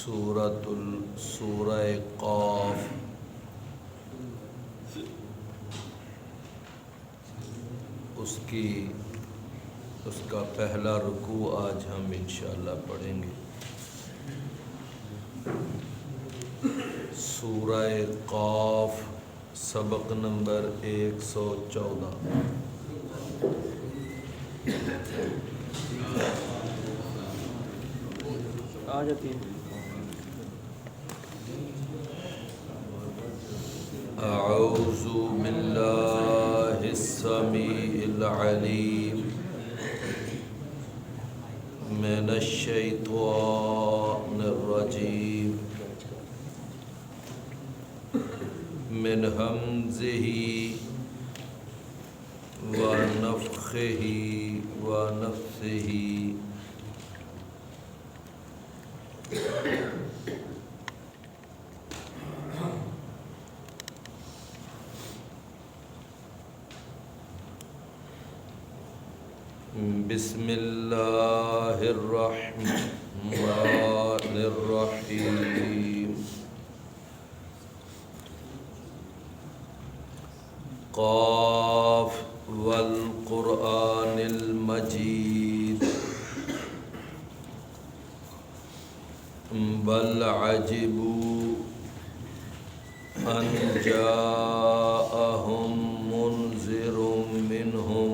سورہ قاف اس کا پہلا رکوع آج ہم انشاءاللہ پڑھیں گے۔ سورہ قاف سبق نمبر 114۔ آ جاتی ہے۔ اعوذ باللہ السمیع العلیم من الشیطان الرجیم من ہمزہ ونفخہ ونفثہ۔ بسم اللہ الرحمن الرحیم۔ قاف والقرآن المجید بل عجبوا ان جاءهم منذر منهم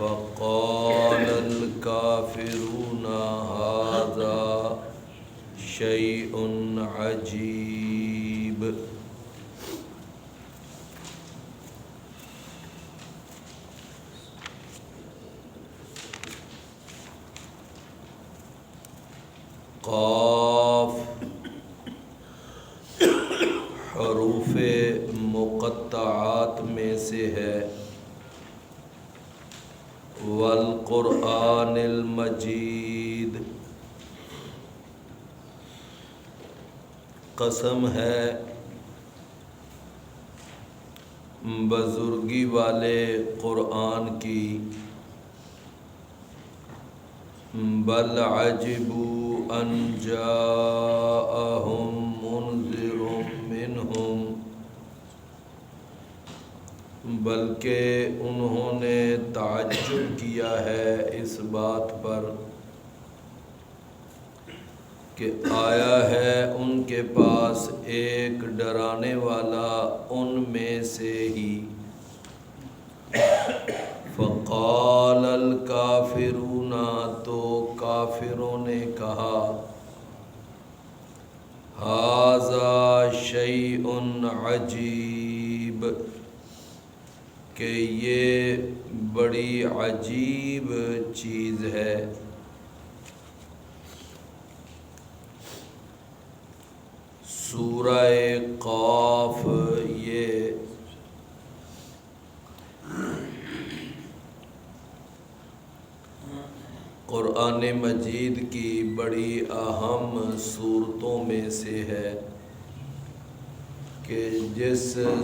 فقال الكافرون هذا شيء عجيب۔ قاف حروف مقطعات میں سے ہے۔ والقرآن المجید قسم ہے بزرگی والے قرآن کی۔ بل عجبوا ان جاءهم منذر منهم، بلکہ انہوں نے تعجب کیا ہے اس بات پر کہ آیا ہے ان کے پاس ایک ڈرانے والا ان میں سے ہی۔ فقال الکافرون، تو کافروں نے کہا، ھذا شیء عجیب، کہ یہ بڑی عجیب چیز ہے۔ سورہ قاف یہ قرآن مجید کی بڑی اہم صورتوں میں سے ہے کہ جس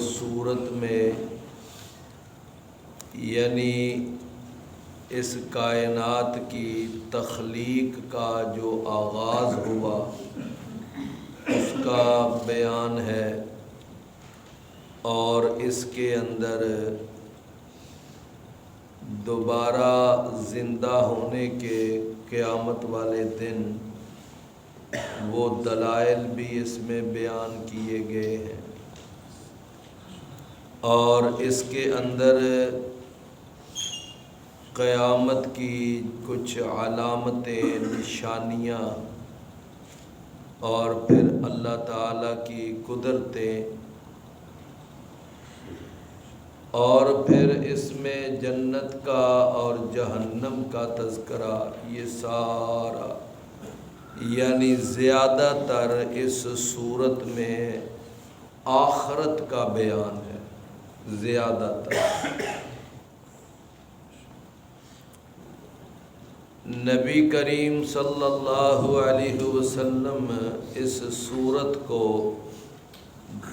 صورت میں یعنی اس کائنات کی تخلیق کا جو آغاز ہوا اس کا بیان ہے، اور اس کے اندر دوبارہ زندہ ہونے کے قیامت والے دن وہ دلائل بھی اس میں بیان کیے گئے ہیں، اور اس کے اندر قیامت کی کچھ علامتیں، نشانیاں، اور پھر اللہ تعالیٰ کی قدرتیں، اور پھر اس میں جنت کا اور جہنم کا تذکرہ، یہ سارا یعنی زیادہ تر اس صورت میں آخرت کا بیان ہے، زیادہ تر۔ نبی کریم صلی اللہ علیہ وسلم اس صورت کو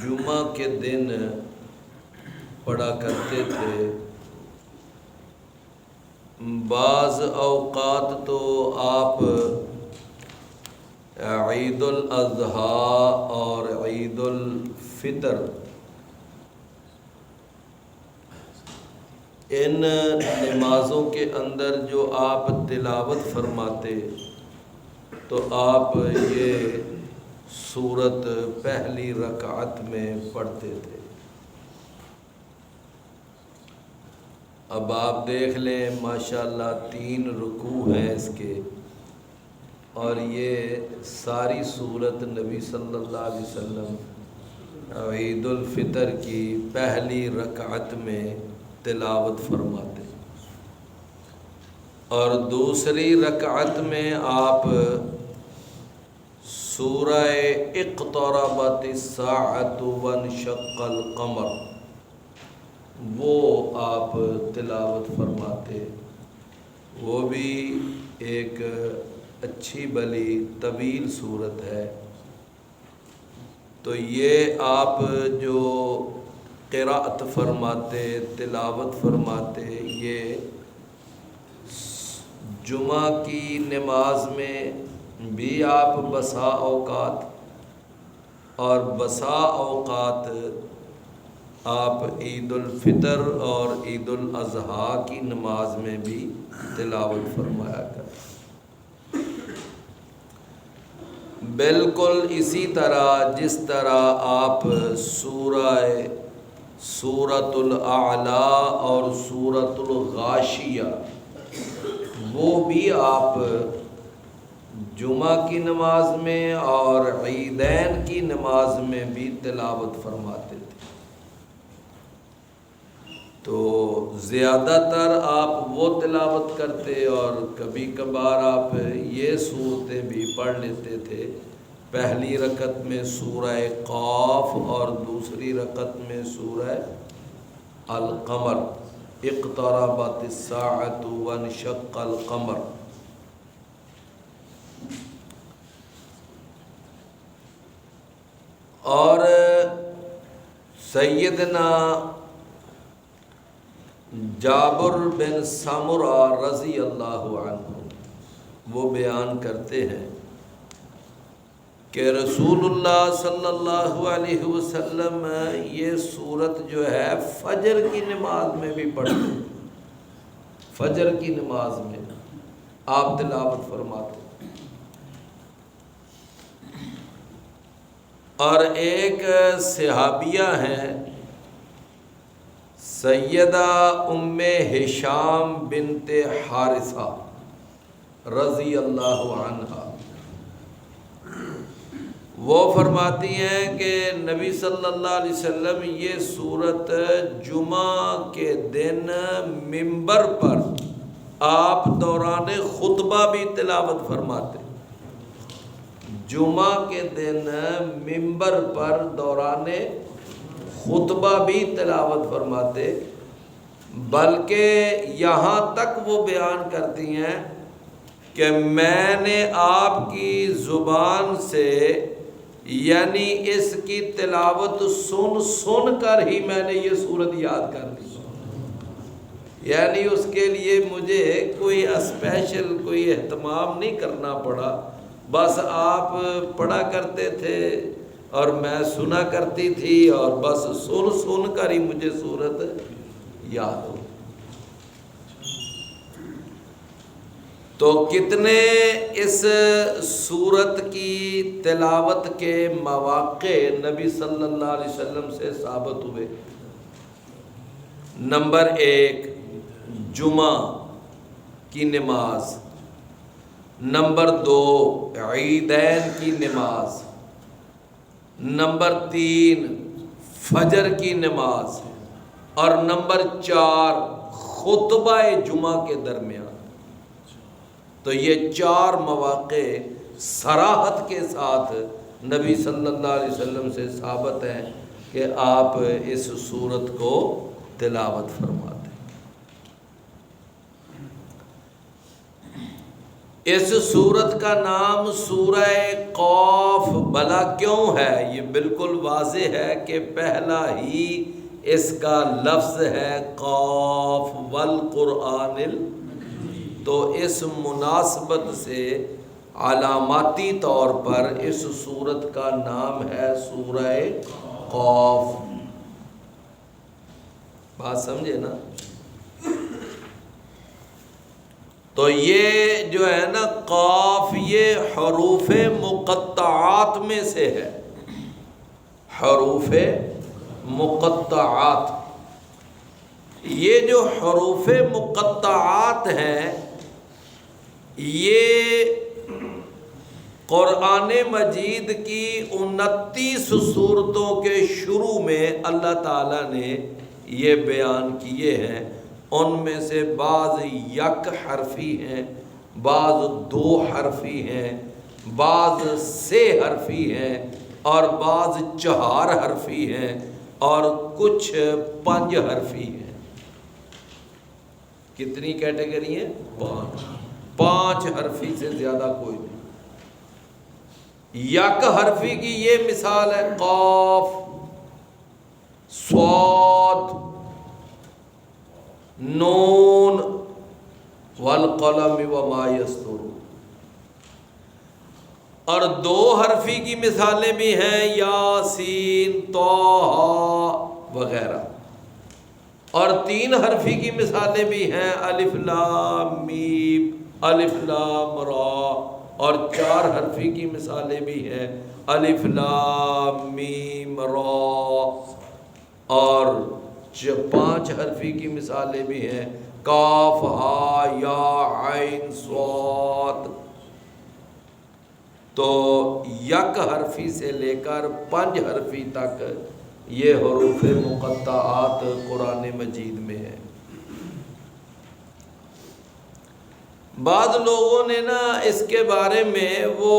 جمعہ کے دن پڑھا کرتے تھے۔ بعض اوقات تو آپ عید الاضحیٰ اور عید الفطر، ان نمازوں کے اندر جو آپ تلاوت فرماتے تو آپ یہ سورت پہلی رکعت میں پڑھتے تھے۔ اب آپ دیکھ لیں ماشاءاللہ 3 رکوع ہیں اس کے، اور یہ ساری سورت نبی صلی اللہ علیہ وسلم عید الفطر کی پہلی رکعت میں تلاوت فرماتے، اور دوسری رکعت میں آپ سورہ اقتربت الساعۃ وانشق القمر وہ آپ تلاوت فرماتے۔ وہ بھی ایک اچھی بلی طویل صورت ہے۔ تو یہ آپ جو قرأت فرماتے، تلاوت فرماتے، یہ جمعہ کی نماز میں بھی آپ بسا اوقات، اور بسا اوقات آپ عید الفطر اور عید الاضحیٰ کی نماز میں بھی تلاوت فرمایا کریں۔ بالکل اسی طرح جس طرح آپ سورۃ الاعلیٰ اور سورۃ الغاشیہ وہ بھی آپ جمعہ کی نماز میں اور عیدین کی نماز میں بھی تلاوت فرماتے تھے۔ تو زیادہ تر آپ وہ تلاوت کرتے، اور کبھی کبھار آپ یہ صورتیں بھی پڑھ لیتے تھے۔ پہلی رکعت میں سورہ قاف اور دوسری رکعت میں سورہ القمر، اقتربت الساعۃ وانشق القمر۔ اور سیدنا جابر بن سمرہ رضی اللہ عنہ وہ بیان کرتے ہیں کہ رسول اللہ صلی اللہ علیہ وسلم یہ سورت جو ہے فجر کی نماز میں بھی پڑھتے، فجر کی نماز میں آپ تلاوت فرماتے۔ اور ایک صحابیہ ہیں سیدہ ام ہشام بنت حارثہ رضی اللہ عنہا، وہ فرماتی ہیں کہ نبی صلی اللہ علیہ وسلم یہ سورت جمعہ کے دن منبر پر آپ دوران خطبہ بھی تلاوت فرماتے۔ جمعہ کے دن منبر پر دوران خطبہ بھی تلاوت فرماتے، بلکہ یہاں تک وہ بیان کرتی ہیں کہ میں نے آپ کی زبان سے یعنی اس کی تلاوت سن کر ہی میں نے یہ سورت یاد کر لی، یعنی اس کے لیے مجھے کوئی اسپیشل کوئی اہتمام نہیں کرنا پڑا، بس آپ پڑھا کرتے تھے اور میں سنا کرتی تھی، اور بس سن کر ہی مجھے سورت یاد ہو۔ تو کتنے اس سورت کی تلاوت کے مواقع نبی صلی اللہ علیہ وسلم سے ثابت ہوئے۔ نمبر 1 جمعہ کی نماز، نمبر 2 عیدین کی نماز، نمبر 3 فجر کی نماز، اور نمبر 4 خطبہ جمعہ کے درمیان۔ تو یہ 4 مواقع صراحت کے ساتھ نبی صلی اللہ علیہ وسلم سے ثابت ہیں کہ آپ اس سورت کو تلاوت فرماتے۔ اس سورت کا نام سورہ قاف بھلا کیوں ہے؟ یہ بالکل واضح ہے کہ پہلا ہی اس کا لفظ ہے قاف والقرآن تو اس مناسبت سے علاماتی طور پر اس سورت کا نام ہے سورہ قاف۔ بات سمجھے نا؟ تو یہ جو ہے نا قاف، یہ حروف مقطعات میں سے ہے، حروف مقطعات۔ یہ جو حروف مقطعات ہیں یہ قرآن مجید کی 29 سورتوں کے شروع میں اللہ تعالیٰ نے یہ بیان کیے ہیں۔ ان میں سے بعض یک حرفی ہیں، بعض 2 حرفی ہیں، بعض 3 حرفی ہیں، اور بعض 4 حرفی ہیں، اور کچھ 5 حرفی ہیں۔ کتنی کیٹیگری ہیں؟ 5 حرفی سے زیادہ کوئی نہیں۔ یک حرفی کی یہ مثال ہے قاف، صاد، نون والقلم وما یسطرون۔ اور 2 حرفی کی مثالیں بھی ہیں یاسین، طٰہٰ وغیرہ۔ اور 3 حرفی کی مثالیں بھی ہیں الف لام میم، الف لام را۔ اور 4 حرفی کی مثالیں بھی ہیں الف لام میم را۔ اور 5 حرفی کی مثالیں بھی ہیں کاف ہا یا عین صاد۔ تو یک حرفی سے لے کر 5 حرفی تک یہ حروف مقطعات قرآن مجید میں ہے۔ بعض لوگوں نے نا اس کے بارے میں وہ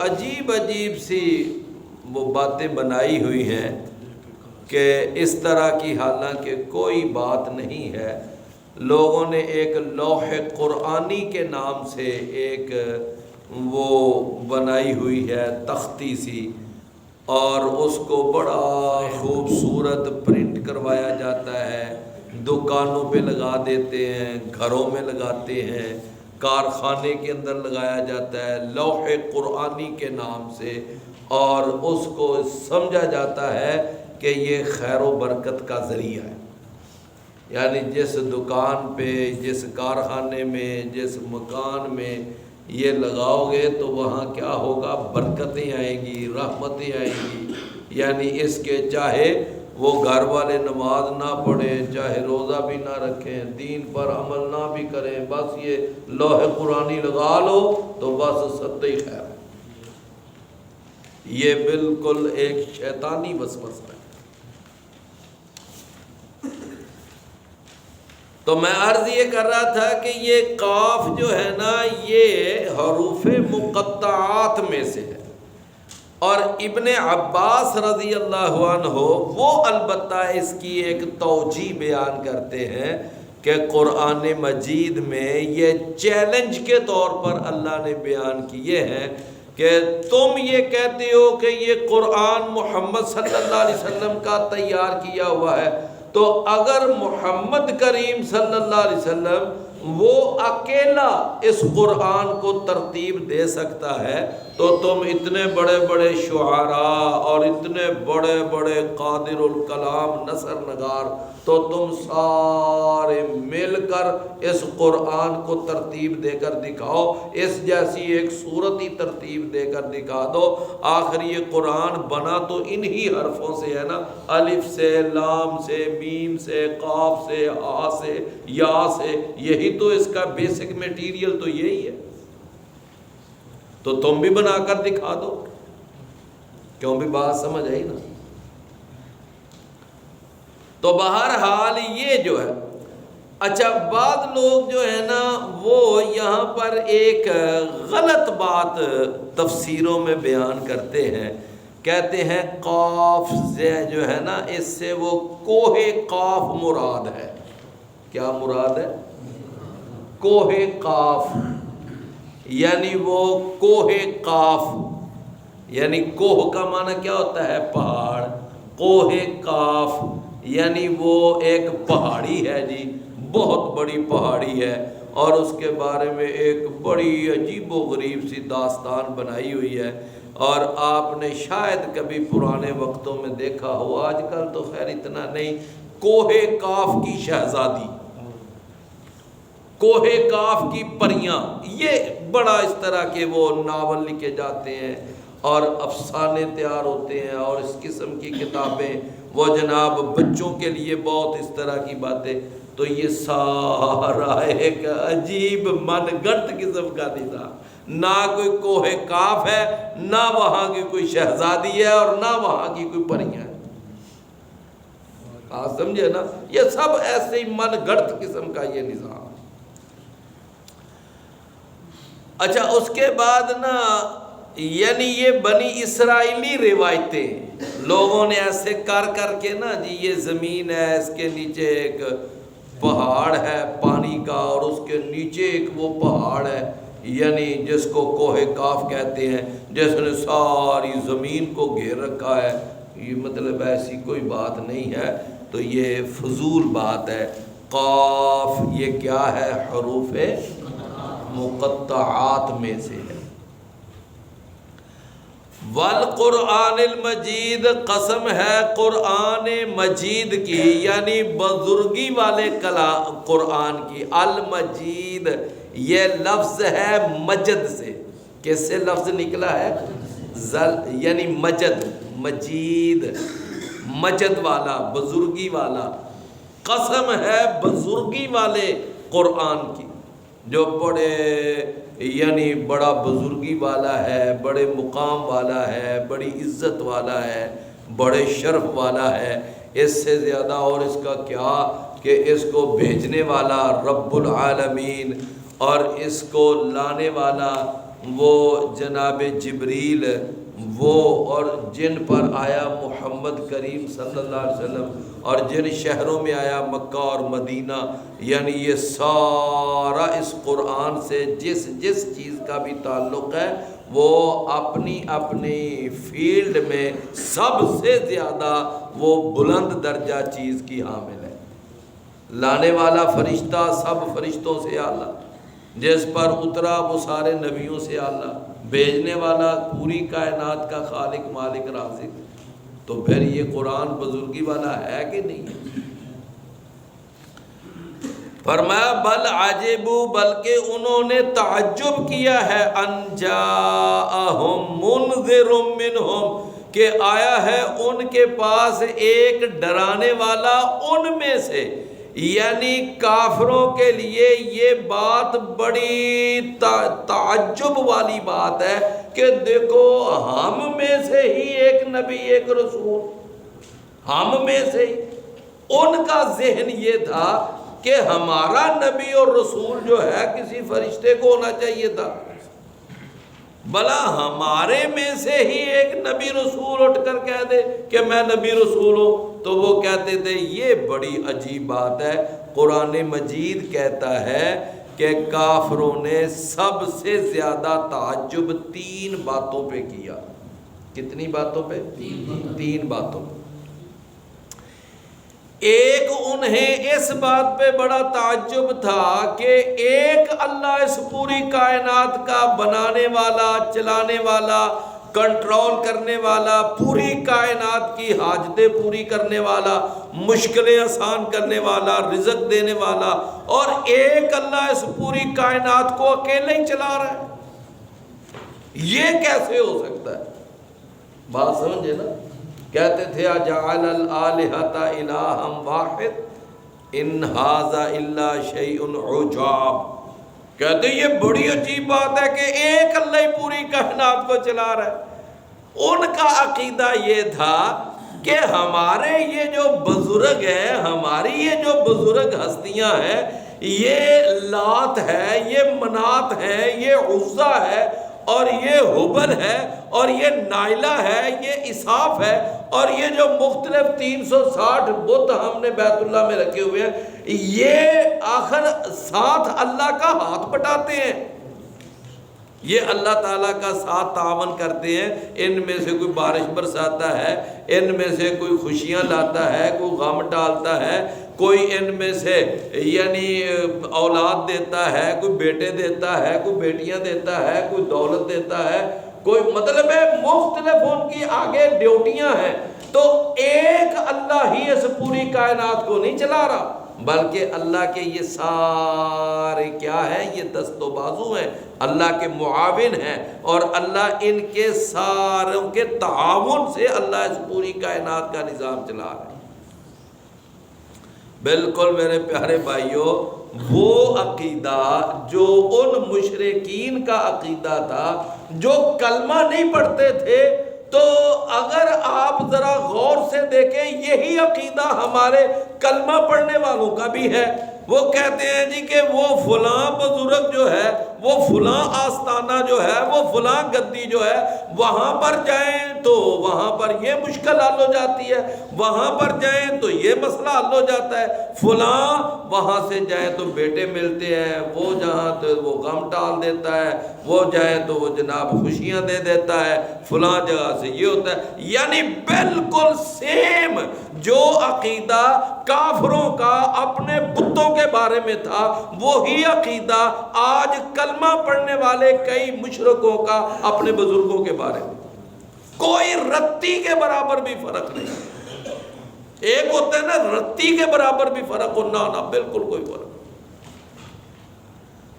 عجیب عجیب سی وہ باتیں بنائی ہوئی ہیں کہ اس طرح کی حالانکہ کوئی بات نہیں ہے۔ لوگوں نے ایک لوح قرآنی کے نام سے ایک وہ بنائی ہوئی ہے تختی سی، اور اس کو بڑا خوبصورت پرنٹ کروایا جاتا ہے، دکانوں پہ لگا دیتے ہیں، گھروں میں لگاتے ہیں، کارخانے کے اندر لگایا جاتا ہے لوح قرآنی کے نام سے، اور اس کو سمجھا جاتا ہے کہ یہ خیر و برکت کا ذریعہ ہے۔ یعنی جس دکان پہ، جس کارخانے میں، جس مکان میں یہ لگاؤ گے تو وہاں کیا ہوگا؟ برکتیں آئیں گی، رحمتیں آئیں گی۔ یعنی اس کے چاہے وہ گھر والے نماز نہ پڑھیں، چاہے روزہ بھی نہ رکھیں، دین پر عمل نہ بھی کریں، بس یہ لوح قرآنی لگا لو تو بس صدی خیر۔ یہ بالکل ایک شیطانی وسوسہ ہے۔ تو میں عرض یہ کر رہا تھا کہ یہ قاف جو ہے نا یہ حروف مقطعات میں سے ہے، اور ابن عباس رضی اللہ عنہ وہ البتہ اس کی ایک توجیہ بیان کرتے ہیں کہ قرآن مجید میں یہ چیلنج کے طور پر اللہ نے بیان کیے ہیں کہ تم یہ کہتے ہو کہ یہ قرآن محمد صلی اللہ علیہ وسلم کا تیار کیا ہوا ہے، تو اگر محمد کریم صلی اللہ علیہ وسلم وہ اکیلا اس قرآن کو ترتیب دے سکتا ہے تو تم اتنے بڑے بڑے شعراء اور اتنے بڑے بڑے قادر الکلام نثر نگار تو تم سارے مل کر اس قرآن کو ترتیب دے کر دکھاؤ، اس جیسی ایک صورت ہی ترتیب دے کر دکھا دو۔ آخر یہ قرآن بنا تو انہی حرفوں سے ہے نا، الف سے، لام سے، میم سے، قاف سے، آ سے، یا سے، یہی تو اس کا بیسک میٹیریل تو یہی ہے، تو تم بھی بنا کر دکھا دو۔ کیوں بھی بات سمجھ آئی نا؟ تو بہرحال یہ جو ہے، اچھا بعض لوگ جو ہے نا وہ یہاں پر ایک غلط بات تفسیروں میں بیان کرتے ہیں، کہتے ہیں قاف سے جو ہے نا اس سے وہ کوہ قاف مراد ہے۔ کیا مراد ہے؟ کوہ قاف، یعنی وہ کوہ قاف، یعنی کوہ کا معنی کیا ہوتا ہے؟ پہاڑ۔ کوہ قاف یعنی وہ ایک پہاڑی ہے جی، بہت بڑی پہاڑی ہے، اور اس کے بارے میں ایک بڑی عجیب و غریب سی داستان بنائی ہوئی ہے، اور آپ نے شاید کبھی پرانے وقتوں میں دیکھا ہو، آج کل تو خیر اتنا نہیں، کوہ کاف کی شہزادی، کوہ کاف کی پریاں، یہ بڑا اس طرح کے وہ ناول لکھے جاتے ہیں اور افسانے تیار ہوتے ہیں اور اس قسم کی کتابیں، وہ جناب بچوں کے لیے بہت اس طرح کی باتیں، تو یہ سارا ایک عجیب من گھڑت قسم کا نظام، نہ کوئی کوہ کاف ہے، نہ وہاں کی کوئی شہزادی ہے، اور نہ وہاں کی کوئی پریاں ہے، آپ سمجھے نا، یہ سب ایسے ہی من گھڑت قسم کا یہ نظام۔ اچھا اس کے بعد نا یعنی یہ بنی اسرائیلی روایتیں لوگوں نے ایسے کر کر کے نا جی یہ زمین ہے، اس کے نیچے ایک پہاڑ ہے پانی کا، اور اس کے نیچے ایک وہ پہاڑ ہے یعنی جس کو کوہ کاف کہتے ہیں، جس نے ساری زمین کو گھیر رکھا ہے، یہ مطلب ایسی کوئی بات نہیں ہے، تو یہ فضول بات ہے۔ قاف یہ کیا ہے؟ حروف مقطعات میں سے ہے۔ والقرآن المجید، قسم ہے قرآن مجید کی، یعنی بزرگی والے قرآن کی۔ المجید یہ لفظ ہے مجد سے، کس سے لفظ نکلا ہے؟ یعنی مجد، مجید، مجد والا، بزرگی والا۔ قسم ہے بزرگی والے قرآن کی، جو بڑے یعنی بڑا بزرگی والا ہے، بڑے مقام والا ہے، بڑی عزت والا ہے، بڑے شرف والا ہے۔ اس سے زیادہ اور اس کا کیا کہ اس کو بھیجنے والا رب العالمین اور اس کو لانے والا وہ جناب جبریل، وہ اور جن پر آیا محمد کریم صلی اللہ علیہ وسلم، اور جن شہروں میں آیا مکہ اور مدینہ، یعنی یہ سارا اس قرآن سے جس جس چیز کا بھی تعلق ہے وہ اپنی اپنی فیلڈ میں سب سے زیادہ وہ بلند درجہ چیز کی حامل ہے۔ لانے والا فرشتہ سب فرشتوں سے اعلیٰ، جس پر اترا وہ سارے نبیوں سے اعلیٰ، بھیجنے والا پوری کائنات کا خالق مالک رازق، تو پھر یہ قرآن بزرگی والا ہے کہ نہیں ہے؟ فرمایا بل عجبوا، بلکہ انہوں نے تعجب کیا ہے، ان جاءہم منذر منہم، کہ آیا ہے ان کے پاس ایک ڈرانے والا ان میں سے، یعنی کافروں کے لیے یہ بات بڑی تعجب والی بات ہے کہ دیکھو ہم میں سے ہی ایک نبی ایک رسول، ہم میں سے ہی۔ ان کا ذہن یہ تھا کہ ہمارا نبی اور رسول جو ہے کسی فرشتے کو ہونا چاہیے تھا، بھلا ہمارے میں سے ہی ایک نبی رسول اٹھ کر کہہ دے کہ میں نبی رسول ہوں، تو وہ کہتے تھے یہ بڑی عجیب بات ہے۔ قرآن مجید کہتا ہے کہ کافروں نے سب سے زیادہ تعجب 3 باتوں پہ کیا۔ کتنی باتوں پہ؟ 3 باتوں پہ۔ ایک انہیں اس بات پہ بڑا تعجب تھا کہ ایک اللہ اس پوری کائنات کا بنانے والا، چلانے والا، کنٹرول کرنے والا، پوری کائنات کی حاجتیں پوری کرنے والا، مشکلیں آسان کرنے والا، رزق دینے والا، اور ایک اللہ اس پوری کائنات کو اکیلے ہی چلا رہا ہے، یہ کیسے ہو سکتا ہے؟ بات سمجھے نا؟ کہتے تھے اجعل الآلہۃ الہا واحد ان ھذا الا شیء عجاب، کہتے یہ بڑی عجیب بات ہے کہ ایک اللہ ہی پوری کائنات کو چلا رہا ہے۔ ان کا عقیدہ یہ تھا کہ ہمارے یہ جو بزرگ ہیں، ہماری یہ جو بزرگ ہستیاں ہیں، یہ لات ہے، یہ منات ہے، یہ عزا ہے، اور یہ حبل ہے، اور یہ نائلہ ہے، یہ اساف ہے، اور یہ جو مختلف 360 بت ہم نے بیت اللہ میں رکھے ہوئے ہیں، یہ آخر ساتھ اللہ کا ہاتھ بٹاتے ہیں، یہ اللہ تعالیٰ کا ساتھ تعاون کرتے ہیں۔ ان میں سے کوئی بارش برساتا ہے، ان میں سے کوئی خوشیاں لاتا ہے، کوئی غم ڈالتا ہے، کوئی ان میں سے یعنی اولاد دیتا ہے، کوئی بیٹے دیتا ہے، کوئی بیٹیاں دیتا ہے، کوئی دولت دیتا ہے، کوئی مطلب ہے مختلف ان کی آگے ڈیوٹیاں ہیں. تو ایک اللہ ہی اس پوری کائنات کو نہیں چلا رہا، بلکہ اللہ کے یہ سارے کیا ہیں، یہ دست و بازو ہیں، اللہ کے معاون ہیں، اور اللہ ان کے ساروں کے تعاون سے اللہ اس پوری کائنات کا نظام چلا رہا ہے. بالکل میرے پیارے بھائیوں، وہ عقیدہ جو ان مشرکین کا عقیدہ تھا جو کلمہ نہیں پڑھتے تھے، تو اگر آپ ذرا غور سے دیکھیں یہی عقیدہ ہمارے کلمہ پڑھنے والوں کا بھی ہے. وہ کہتے ہیں جی کہ وہ فلاں بزرگ جو ہے، وہ فلاں آستانہ جو ہے، وہ فلاں گدی جو ہے، وہاں پر جائیں تو وہاں پر یہ مشکل حل ہو جاتی ہے، وہاں پر جائیں تو یہ مسئلہ حل ہو جاتا ہے، فلاں وہاں سے جائیں تو بیٹے ملتے ہیں، وہ جہاں تو وہ غم ٹال دیتا ہے، وہ جائیں تو وہ جناب خوشیاں دے دیتا ہے، فلاں جگہ سے یہ ہوتا ہے. یعنی بالکل سیم جو عقیدہ کافروں کا اپنے بتوں کے بارے میں تھا، وہی عقیدہ آج کلمہ پڑھنے والے کئی مشرکوں کا اپنے بزرگوں کے بارے میں. کوئی رتی کے برابر بھی فرق نہیں. ایک ہوتا ہے نا رتی کے برابر بھی فرق ہونا، بالکل کوئی فرق.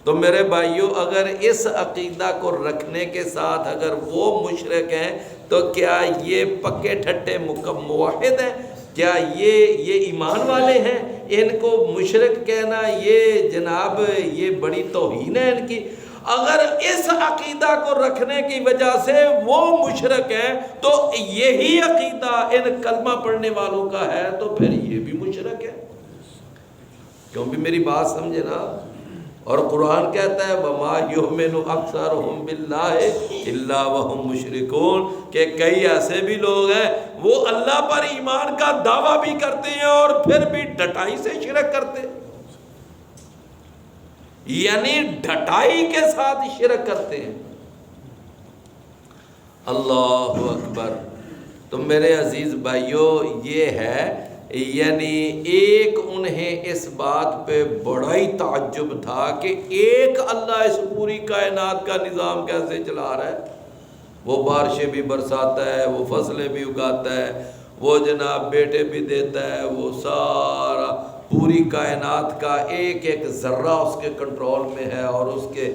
تو میرے بھائیوں، اگر اس عقیدہ کو رکھنے کے ساتھ اگر وہ مشرک ہیں تو کیا یہ پکے ٹھٹے موحد ہیں؟ کیا یہ ایمان والے ہیں؟ ان کو مشرک کہنا یہ جناب یہ بڑی توہین ہے ان کی. اگر اس عقیدہ کو رکھنے کی وجہ سے وہ مشرک ہیں تو یہی عقیدہ ان کلمہ پڑھنے والوں کا ہے تو پھر یہ بھی مشرک ہے. کیوں بھی میری بات سمجھے نا. اور قرآن کہتا ہے وَمَا يُؤْمِنُ أَكْثَرُهُم بِاللَّهِ إِلَّا وَهُمْ مُشْرِكُونَ، کہ کئی ایسے بھی لوگ ہیں وہ اللہ پر ایمان کا دعویٰ بھی کرتے ہیں اور پھر بھی ڈٹائی سے شرک کرتے ہیں. یعنی ڈٹائی کے ساتھ شرک کرتے ہیں. اللہ اکبر. تو میرے عزیز بھائیوں، یہ ہے یعنی ایک انہیں اس بات پہ بڑا ہی تعجب تھا کہ ایک اللہ اس پوری کائنات کا نظام کیسے چلا رہا ہے. وہ بارشیں بھی برساتا ہے، وہ فصلیں بھی اگاتا ہے، وہ جناب بیٹے بھی دیتا ہے، وہ سارا پوری کائنات کا ایک ایک ذرہ اس کے کنٹرول میں ہے، اور اس کے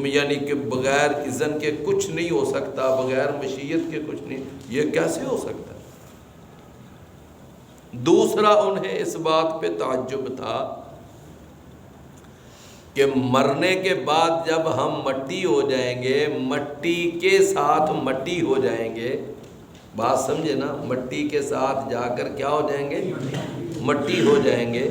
یعنی کہ بغیر اذن کے کچھ نہیں ہو سکتا، بغیر مشیت کے کچھ نہیں. یہ کیسے ہو سکتا ہے؟ دوسرا انہیں اس بات پہ تعجب تھا کہ مرنے کے بعد جب ہم مٹی ہو جائیں گے، مٹی کے ساتھ مٹی ہو جائیں گے. بات سمجھے نا، مٹی کے ساتھ جا کر کیا ہو جائیں گے؟ مٹی ہو جائیں گے.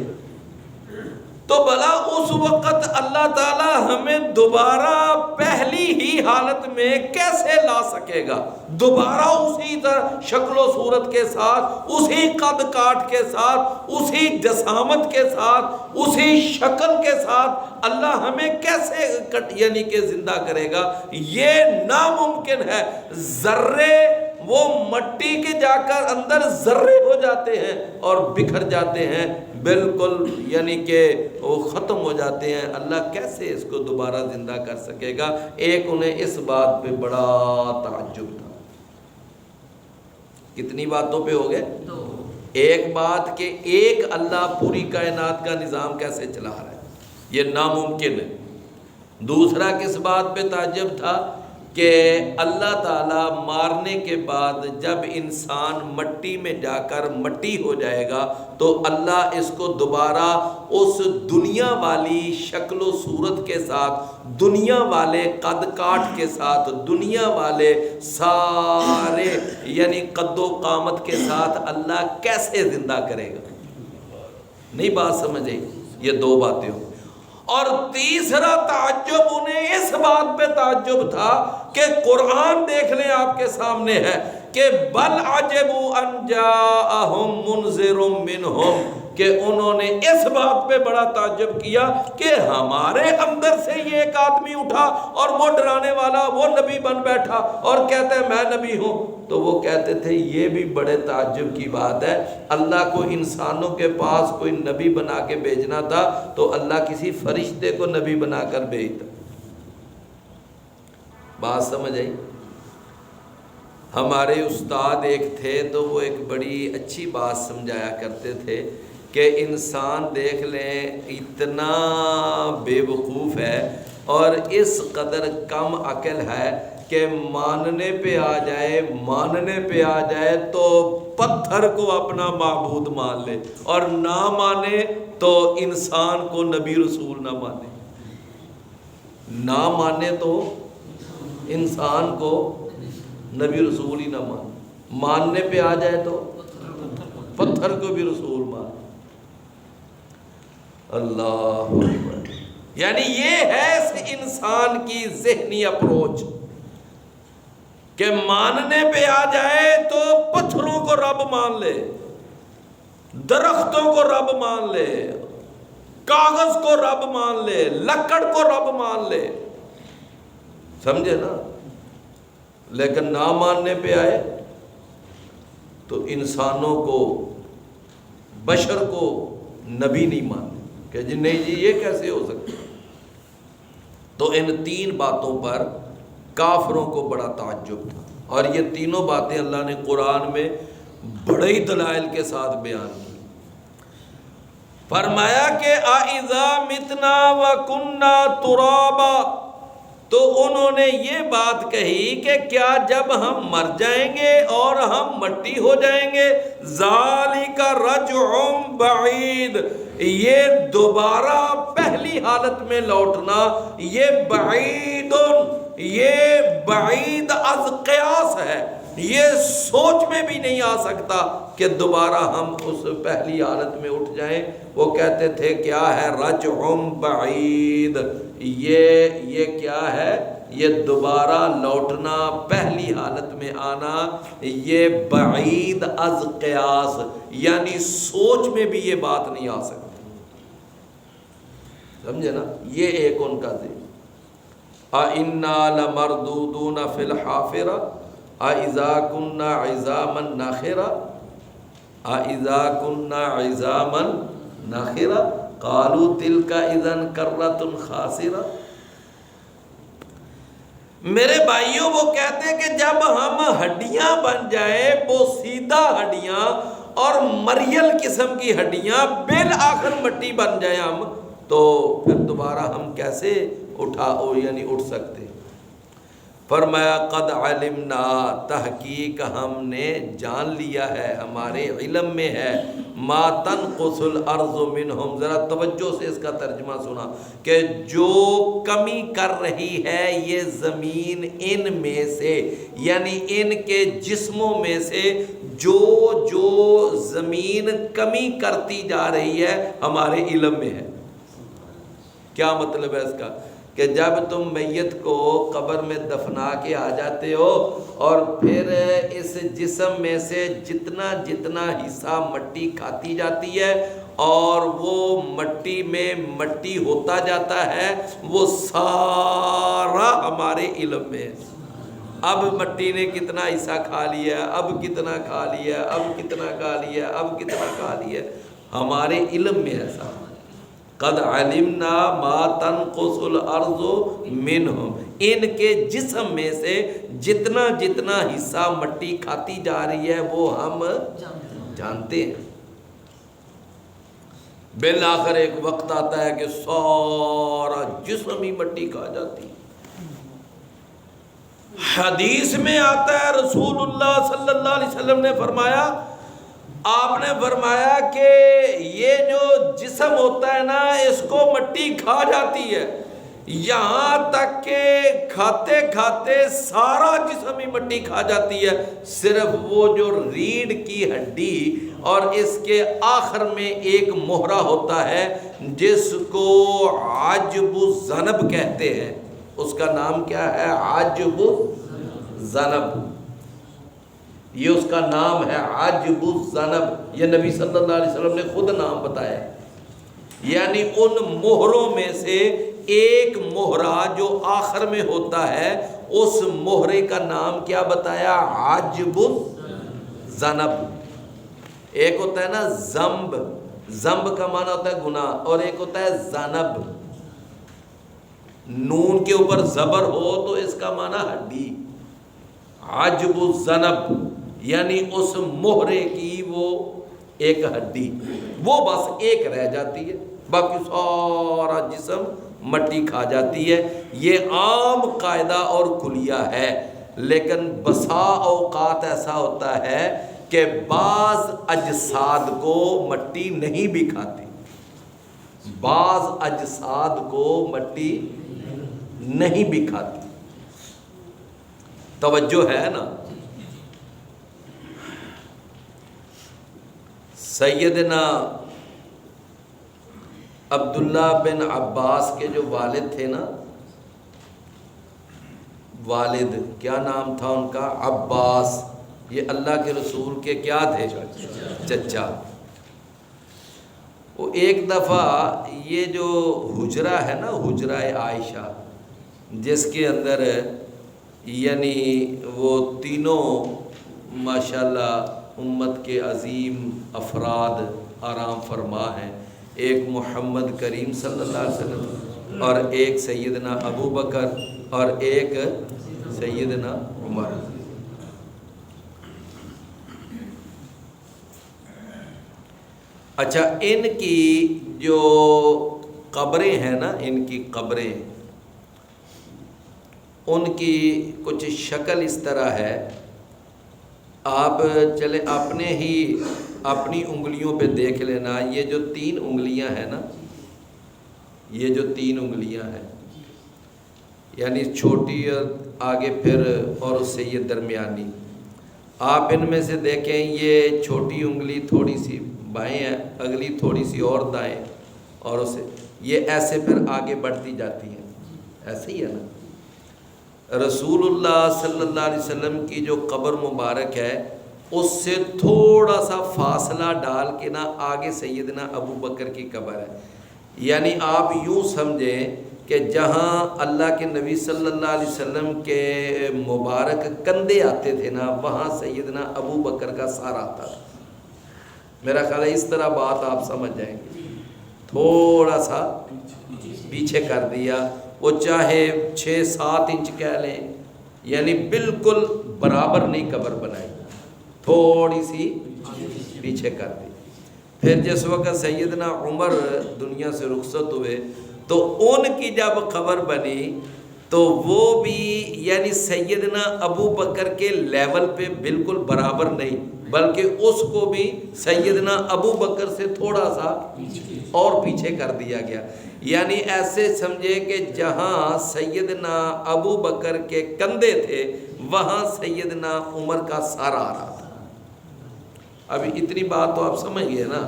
تو بھلا اس وقت اللہ تعالی ہمیں دوبارہ پہلی ہی حالت میں کیسے لا سکے گا؟ دوبارہ اسی طرح شکل و صورت کے ساتھ، اسی قد کاٹ کے ساتھ، اسی جسامت کے ساتھ، اسی شکل کے ساتھ اللہ ہمیں کیسے یعنی کہ زندہ کرے گا؟ یہ ناممکن ہے. ذرے وہ مٹی کے جا کر اندر ذرے ہو جاتے ہیں اور بکھر جاتے ہیں، بالکل یعنی کہ وہ ختم ہو جاتے ہیں. اللہ کیسے اس کو دوبارہ زندہ کر سکے گا؟ ایک انہیں اس بات پہ بڑا تعجب تھا. کتنی باتوں پہ ہو گئے؟ ایک بات کہ ایک اللہ پوری کائنات کا نظام کیسے چلا رہا ہے، یہ ناممکن ہے. دوسرا کس بات پہ تعجب تھا کہ اللہ تعالیٰ مارنے کے بعد جب انسان مٹی میں جا کر مٹی ہو جائے گا تو اللہ اس کو دوبارہ اس دنیا والی شکل و صورت کے ساتھ، دنیا والے قد کاٹ کے ساتھ، دنیا والے سارے یعنی قد و قامت کے ساتھ اللہ کیسے زندہ کرے گا؟ نہیں بات سمجھے؟ یہ دو باتیں ہوں. اور تیسرا تعجب انہیں اس بات پہ تعجب تھا کہ قرآن دیکھ لیں آپ کے سامنے ہے کہ بل عجبوا ان جاءہم منذر منہم، کہ انہوں نے اس بات پہ بڑا تعجب کیا کہ ہمارے اندر سے یہ ایک آدمی اٹھا اور وہ ڈرانے والا وہ نبی بن بیٹھا اور کہتا ہے میں نبی ہوں۔ تو وہ کہتے تھے یہ بھی بڑے تعجب کی بات ہے، اللہ کو انسانوں کے پاس کوئی نبی بنا کے بھیجنا تھا تو اللہ کسی فرشتے کو نبی بنا کر بھیجتا۔ بات سمجھ آئی؟ ہمارے استاد ایک تھے تو وہ ایک بڑی اچھی بات سمجھایا کرتے تھے کہ انسان دیکھ لیں اتنا بے وقوف ہے اور اس قدر کم عقل ہے کہ ماننے پہ آ جائے تو پتھر کو اپنا معبود مان لے اور نہ مانے تو انسان کو نبی رسول نہ مانے، نہ مانے تو انسان کو نبی رسول ہی نہ ماننے پہ آ جائے تو پتھر کو بھی رسول مان۔ اللہ اکبر، یعنی یہ ہے اس انسان کی ذہنی اپروچ کہ ماننے پہ آ جائے تو پتھروں کو رب مان لے، درختوں کو رب مان لے، کاغذ کو رب مان لے، لکڑ کو رب مان لے، سمجھے نا؟ لیکن نہ ماننے پہ آئے تو انسانوں کو، بشر کو نبی نہیں مانتے کہ جی نہیں جی یہ کیسے ہو سکتا۔ تو ان تین باتوں پر کافروں کو بڑا تعجب تھا، اور یہ تینوں باتیں اللہ نے قرآن میں بڑے ہی دلائل کے ساتھ بیان کی۔ فرمایا کہ اَإِذَا مِتْنَا وَكُنَّا تُرَابًا، تو انہوں نے یہ بات کہی کہ کیا جب ہم مر جائیں گے اور ہم مٹی ہو جائیں گے، ذَلِكَ رَجْعٌ بَعِيدٌ، یہ دوبارہ پہلی حالت میں لوٹنا، یہ بعید از قیاس ہے، یہ سوچ میں بھی نہیں آ سکتا کہ دوبارہ ہم اس پہلی حالت میں اٹھ جائیں۔ وہ کہتے تھے کیا ہے رجع بعید، یہ کیا ہے، یہ دوبارہ لوٹنا، پہلی حالت میں آنا، یہ بعید از قیاس، یعنی سوچ میں بھی یہ بات نہیں آ سکتی، سمجھے نا؟ یہ ایک ان کا ذہن۔ اَإِنَّا لَمَرْدُودُونَ فِي الْحَافِرَةِ اَإِذَا كُنَّا عِظَامًا نَخِرَةً اَإِذَا كُنَّا عِظَامًا نَخِرَةً قَالُوا تِلْكَ إِذًا كَرَّةٌ خَاسِرَةٌ۔ میرے بھائیوں وہ کہتے ہیں کہ جب ہم ہڈیاں بن جائیں، بوسیدہ ہڈیاں اور مریل قسم کی ہڈیاں، بالآخر مٹی بن جائیں ہم، تو پھر دوبارہ ہم کیسے اٹھ سکتے؟ فرمایا قد علمنا، تحقیق ہم نے جان لیا ہے، ہمارے علم میں ہے، ما تنقص الارض منہم، ذرا توجہ سے اس کا ترجمہ سنا، کہ جو کمی کر رہی ہے یہ زمین ان میں سے، یعنی ان کے جسموں میں سے جو زمین کمی کرتی جا رہی ہے ہمارے علم میں ہے۔ کیا مطلب ہے اس کا؟ کہ جب تم میت کو قبر میں دفنا کے آ جاتے ہو اور پھر اس جسم میں سے جتنا حصہ مٹی کھاتی جاتی ہے اور وہ مٹی میں مٹی ہوتا جاتا ہے، وہ سارا ہمارے علم میں ہے۔ اب مٹی نے کتنا حصہ کھا لیا، اب کتنا کھا لیا، اب کتنا کھا لیا، اب کتنا کھا لیا، ہمارے علم میں ایسا۔ قد علمنا ما تنقص الارض منہم، ان کے جسم میں سے جتنا حصہ مٹی کھاتی جا رہی ہے وہ ہم جانتے ہیں۔ بالآخر ایک وقت آتا ہے کہ سارا جسم ہی مٹی کھا جاتی ہے۔ حدیث میں آتا ہے رسول اللہ صلی اللہ علیہ وسلم نے فرمایا، آپ نے فرمایا کہ یہ جو جسم ہوتا ہے نا اس کو مٹی کھا جاتی ہے، یہاں تک کہ کھاتے کھاتے سارا جسم ہی مٹی کھا جاتی ہے، صرف وہ جو ریڑھ کی ہڈی اور اس کے آخر میں ایک مہرہ ہوتا ہے جس کو عجب الذنب کہتے ہیں، اس کا نام کیا ہے؟ عجب الذنب۔ یہ اس کا نام ہے عجب الذنب، یہ نبی صلی اللہ علیہ وسلم نے خود نام بتایا، یعنی ان مہروں میں سے ایک مہرہ جو آخر میں ہوتا ہے اس مہرے کا نام کیا بتایا؟ عجب الذنب۔ ایک ہوتا ہے نا ذنب، ذنب کا معنی ہوتا ہے گناہ، اور ایک ہوتا ہے ذنب، نون کے اوپر زبر ہو تو اس کا معنی ہڈی۔ عجب الذنب یعنی اس مہرے کی وہ ایک ہڈی، وہ بس ایک رہ جاتی ہے، باقی سارا جسم مٹی کھا جاتی ہے۔ یہ عام قاعدہ اور کلیہ ہے، لیکن بسا اوقات ایسا ہوتا ہے کہ بعض اجساد کو مٹی نہیں بھی کھاتی، بعض اجساد کو مٹی نہیں بھی کھاتی۔ توجہ ہے نا؟ سیدنا عبداللہ بن عباس کے جو والد تھے نا، والد کیا نام تھا ان کا؟ عباس، یہ اللہ کے رسول کے کیا تھے؟ چچا۔ وہ ایک دفعہ یہ جو حجرہ ہے نا، حجرہ عائشہ، جس کے اندر یعنی وہ تینوں ماشاءاللہ امت کے عظیم افراد آرام فرما ہیں، ایک محمد کریم صلی اللہ علیہ وسلم، اور ایک سیدنا ابو بکر، اور ایک سیدنا عمر۔ اچھا، ان کی جو قبریں ہیں نا، ان کی قبریں، ان کی کچھ شکل اس طرح ہے، آپ چلے اپنے ہی اپنی انگلیوں پہ دیکھ لینا، یہ جو 3 انگلیاں ہیں نا، یہ جو 3 انگلیاں ہیں، یعنی چھوٹی اور آگے پھر اور اس سے یہ درمیانی، آپ ان میں سے دیکھیں یہ چھوٹی انگلی تھوڑی سی بائیں ہے، اگلی تھوڑی سی اور دائیں، اور اسے یہ ایسے پھر آگے بڑھتی جاتی ہیں، ایسے ہی ہے نا۔ رسول اللہ صلی اللہ علیہ وسلم کی جو قبر مبارک ہے اس سے تھوڑا سا فاصلہ ڈال کے نا آگے سیدنا ابو بکر کی قبر ہے، یعنی آپ یوں سمجھیں کہ جہاں اللہ کے نبی صلی اللہ علیہ وسلم کے مبارک کندھے آتے تھے نا، وہاں سیدنا ابو بکر کا سر آتا تھا۔ میرا خیال ہے اس طرح بات آپ سمجھ جائیں گے، تھوڑا سا پیچھے کر دیا، وہ چاہے 6-7 انچ کہہ لیں، یعنی بالکل برابر نہیں قبر بنائی، تھوڑی سی پیچھے کر دی۔ پھر جس وقت سیدنا عمر دنیا سے رخصت ہوئے تو ان کی جب قبر بنی تو وہ بھی یعنی سیدنا ابو بکر کے لیول پہ بالکل برابر نہیں، بلکہ اس کو بھی سیدنا ابو بکر سے تھوڑا سا اور پیچھے کر دیا گیا، یعنی ایسے سمجھے کہ جہاں سیدنا ابو بکر کے کندھے تھے وہاں سیدنا عمر کا سر آ رہا تھا۔ ابھی اتنی بات تو آپ سمجھ گئے نا؟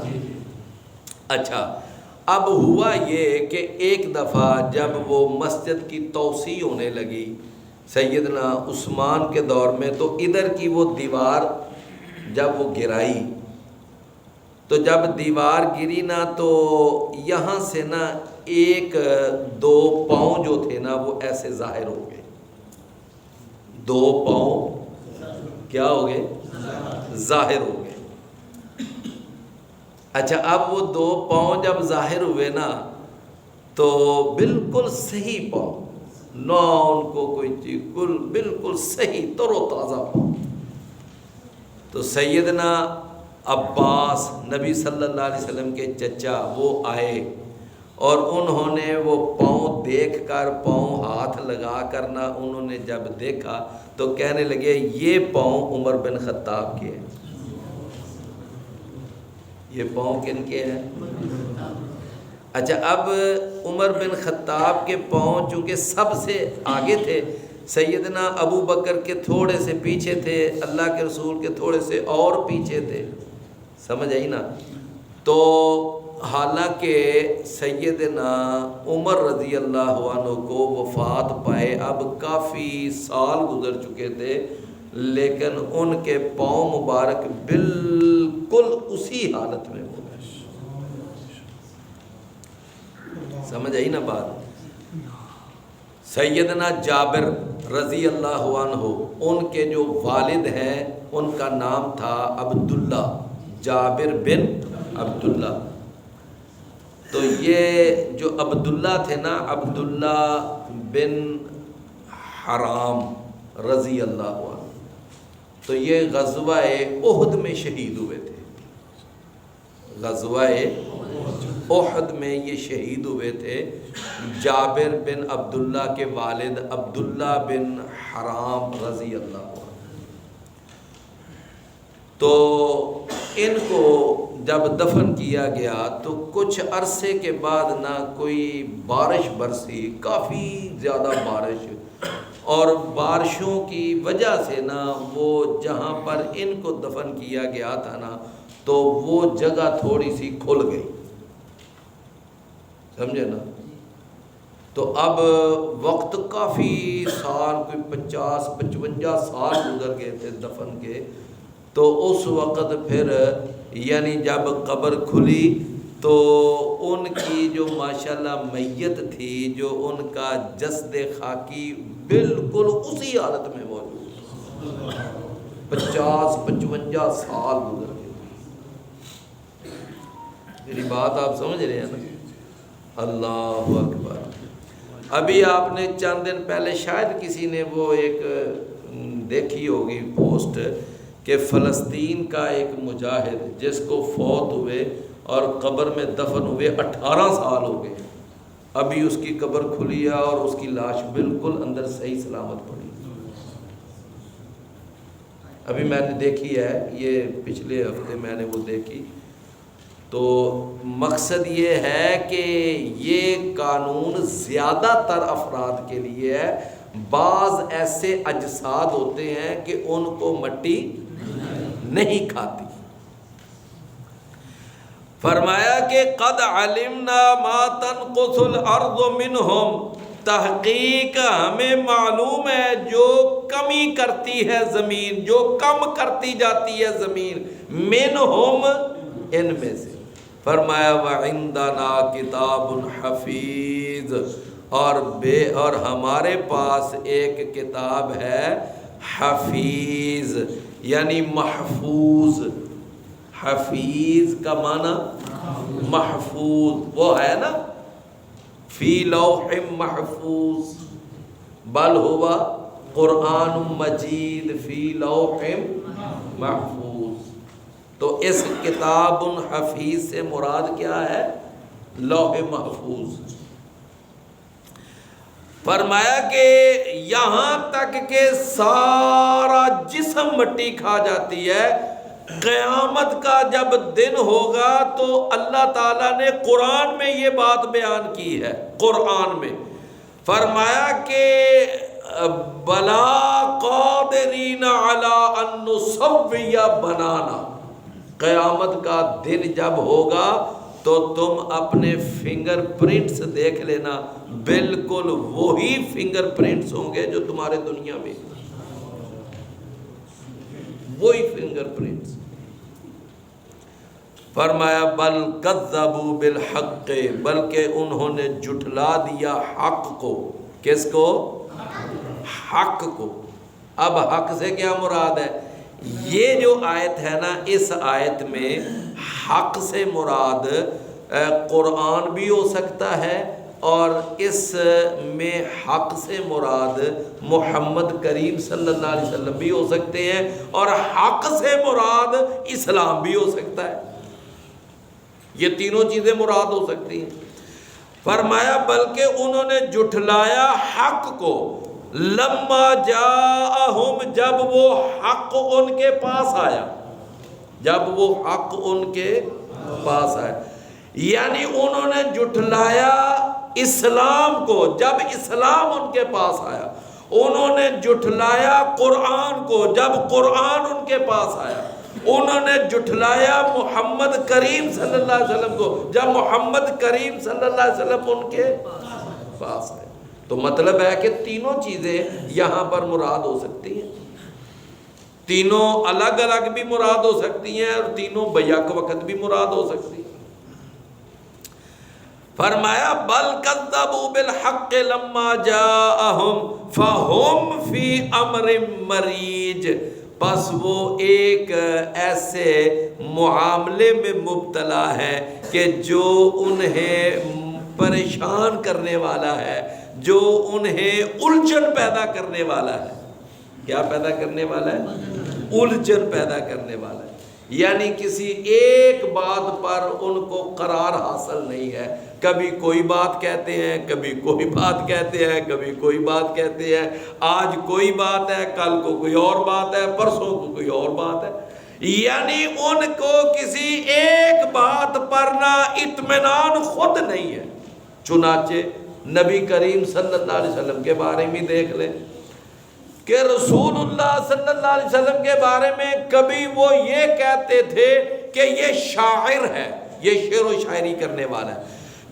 اچھا، اب ہوا یہ کہ ایک دفعہ جب وہ مسجد کی توسیع ہونے لگی سیدنا عثمان کے دور میں، تو ادھر کی وہ دیوار جب وہ گرائی، تو جب دیوار گری نا تو یہاں سے نا 1-2 پاؤں جو تھے نا وہ ایسے ظاہر ہو گئے، 2 پاؤں کیا ہو گئے؟ ظاہر ہو گئے۔ اچھا، اب وہ 2 پاؤں جب ظاہر ہوئے نا تو بالکل صحیح پاؤں، نہ ان کو کوئی چیز، بالکل صحیح تر و تازہ پاؤں۔ تو سیدنا عباس نبی صلی اللہ علیہ وسلم کے چچا وہ آئے اور انہوں نے وہ پاؤں دیکھ کر، پاؤں ہاتھ لگا کر نا انہوں نے جب دیکھا تو کہنے لگے یہ پاؤں عمر بن خطاب کے ہیں، یہ پاؤں کن کے ہیں؟ اچھا، اب عمر بن خطاب کے پاؤں چونکہ سب سے آگے تھے، سیدنا ابو بکر کے تھوڑے سے پیچھے تھے، اللہ کے رسول کے تھوڑے سے اور پیچھے تھے، سمجھ آئی نا؟ تو حالانکہ سیدنا عمر رضی اللہ عنہ کو وفات پائے اب کافی سال گزر چکے تھے، لیکن ان کے پاؤں مبارک بالکل اسی حالت میں ہو گئے. سمجھ آئی نا بات؟ سیدنا جابر رضی اللہ عنہ، ان کے جو والد ہیں ان کا نام تھا عبداللہ، جابر بن عبداللہ. تو یہ جو عبداللہ تھے نا، عبداللہ بن حرام رضی اللہ عنہ، تو یہ غزوہ احد میں شہید ہوئے تھے. غزوہ احد میں یہ شہید ہوئے تھے. جابر بن عبداللہ کے والد عبداللہ بن حرام رضی اللہ عنہ. تو ان کو جب دفن کیا گیا تو کچھ عرصے کے بعد نہ کوئی بارش برسی، کافی زیادہ بارش، اور بارشوں کی وجہ سے نا وہ جہاں پر ان کو دفن کیا گیا تھا نا، تو وہ جگہ تھوڑی سی کھل گئی. سمجھے نا؟ تو اب وقت کافی سال، کوئی 50-55 سال گزر گئے تھے دفن کے. تو اس وقت پھر یعنی جب قبر کھلی تو ان کی جو ماشاءاللہ میت تھی، جو ان کا جسد خاکی بالکل اسی حالت میں موجود، 50-55 سال گزر گئے. میری بات آپ سمجھ رہے ہیں نا؟ اللہ اکبر. ابھی آپ نے چند دن پہلے شاید کسی نے وہ ایک دیکھی ہوگی پوسٹ کہ فلسطین کا ایک مجاہد جس کو فوت ہوئے اور قبر میں دفن ہوئے 18 سال ہو گئے، ابھی اس کی قبر کھلی ہے اور اس کی لاش بالکل اندر صحیح سلامت پڑی. ابھی میں نے دیکھی ہے، یہ پچھلے ہفتے میں نے وہ دیکھی. تو مقصد یہ ہے کہ یہ قانون زیادہ تر افراد کے لیے ہے. بعض ایسے اجساد ہوتے ہیں کہ ان کو مٹی نہیں کھاتی. فرمایا کہ قد علمنا ما تنقص الارض منہم، تحقیق ہمیں معلوم ہے جو کمی کرتی ہے زمین، جو کم کرتی جاتی ہے زمین، منہم ان میں سے. فرمایا وعندنا کتاب حفیظ، اور ہمارے پاس ایک کتاب ہے حفیظ، یعنی محفوظ. حفیظ کا معنی محفوظ، وہ ہے نا فی لوح محفوظ، بل ہوا قرآن مجید فی لوح محفوظ. تو اس کتاب حفیظ سے مراد کیا ہے؟ لوح محفوظ. فرمایا کہ یہاں تک کہ سارا جسم مٹی کھا جاتی ہے، قیامت کا جب دن ہوگا تو اللہ تعالیٰ نے قرآن میں یہ بات بیان کی ہے. قرآن میں فرمایا کہ بلا قادرین علی ان نسوی بنانا، قیامت کا دن جب ہوگا تو تم اپنے فنگر پرنٹس دیکھ لینا، بالکل وہی فنگر پرنٹس ہوں گے جو تمہارے دنیا میں، وہی فنگر پرنٹس. فرمایا بل کذبوا بالحق، بلکہ انہوں نے جھٹلا دیا حق کو. کس کو؟ حق کو. اب حق سے کیا مراد ہے؟ یہ جو آیت ہے نا، اس آیت میں حق سے مراد قرآن بھی ہو سکتا ہے، اور اس میں حق سے مراد محمد کریم صلی اللہ علیہ وسلم بھی ہو سکتے ہیں، اور حق سے مراد اسلام بھی ہو سکتا ہے. یہ تینوں چیزیں مراد ہو سکتی ہیں. فرمایا بلکہ انہوں نے جھٹلایا حق کو، لما جاءہم، جب وہ حق ان کے پاس آیا، جب وہ حق ان کے پاس آیا. یعنی انہوں نے جھٹلایا اسلام کو جب اسلام ان کے پاس آیا، انہوں نے جھٹلایا قرآن کو جب قرآن ان کے پاس آیا، انہوں نے جھٹلایا محمد کریم صلی اللہ علیہ وسلم کو جب محمد کریم صلی اللہ علیہ وسلم ان کے پاس آئے. تو مطلب ہے کہ تینوں چیزیں یہاں پر مراد ہو سکتی ہیں. تینوں الگ الگ بھی مراد ہو سکتی ہیں اور تینوں بیک وقت بھی مراد ہو سکتی ہیں۔ فرمایا بل کذبوا بالحق لما جاءہم فہم فی امر مریج، بس وہ ایک ایسے معاملے میں مبتلا ہے کہ جو انہیں پریشان کرنے والا ہے، جو انہیں الجھن پیدا کرنے والا ہے۔ کیا پیدا کرنے والا ہے؟ الجھن پیدا کرنے والا ہے، یعنی کسی ایک بات پر ان کو قرار حاصل نہیں ہے، کبھی کوئی بات کہتے ہیں، کبھی کوئی بات کہتے ہیں، کبھی کوئی بات کہتے ہیں، آج کوئی بات ہے، کل کو کوئی اور بات ہے، پرسوں کو کوئی اور بات ہے، یعنی ان کو کسی ایک بات پر نہ اطمینان خود نہیں ہے۔ چنانچہ نبی کریم صلی اللہ علیہ وسلم کے بارے میں دیکھ لیں کہ رسول اللہ صلی اللہ علیہ وسلم کے بارے میں کبھی وہ یہ کہتے تھے کہ یہ شاعر ہے، یہ شعر و شاعری کرنے والا ہے،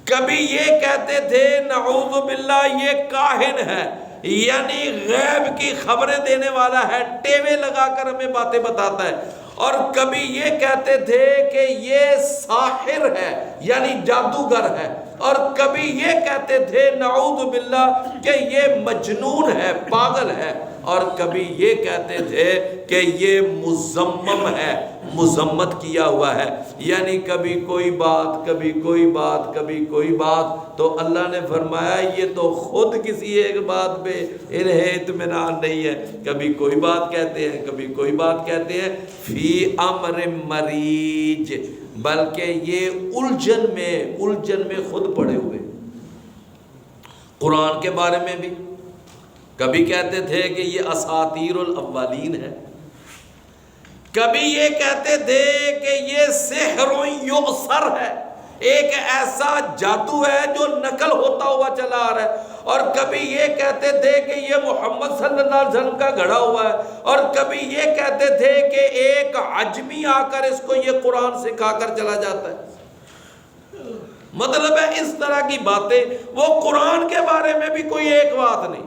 کبھی یہ کہتے تھے نعوذ باللہ یہ کاہن ہے، یعنی غیب کی خبریں دینے والا ہے، ٹیوے لگا کر ہمیں باتیں بتاتا ہے، اور کبھی یہ کہتے تھے کہ یہ ساحر ہے یعنی جادوگر ہے، اور کبھی یہ کہتے تھے نعوذ باللہ کہ یہ مجنون ہے، پاگل ہے، اور کبھی یہ کہتے تھے کہ یہ مذمم ہے، مذمت کیا ہوا ہے، یعنی کبھی کوئی بات، کبھی کوئی بات، کبھی کوئی بات۔ تو اللہ نے فرمایا یہ تو خود کسی ایک بات پہ انہیں اطمینان نہیں ہے، کبھی کوئی بات کہتے ہیں، کبھی کوئی بات کہتے ہیں، فی امر مریج، بلکہ یہ الجھن میں خود پڑے ہوئے۔ قرآن کے بارے میں بھی کبھی کہتے تھے کہ یہ اساطیر الاولین ہے، کبھی یہ کہتے تھے کہ یہ سحر یؤثر ہے، ایک ایسا جادو ہے جو نقل ہوتا ہوا چلا آ رہا ہے، اور کبھی یہ کہتے تھے کہ یہ محمد صلی اللہ علیہ وسلم کا گھڑا ہوا ہے، اور کبھی یہ کہتے تھے کہ ایک عجمی آ کر اس کو یہ قرآن سکھا کر چلا جاتا ہے۔ مطلب ہے اس طرح کی باتیں، وہ قرآن کے بارے میں بھی کوئی ایک بات نہیں،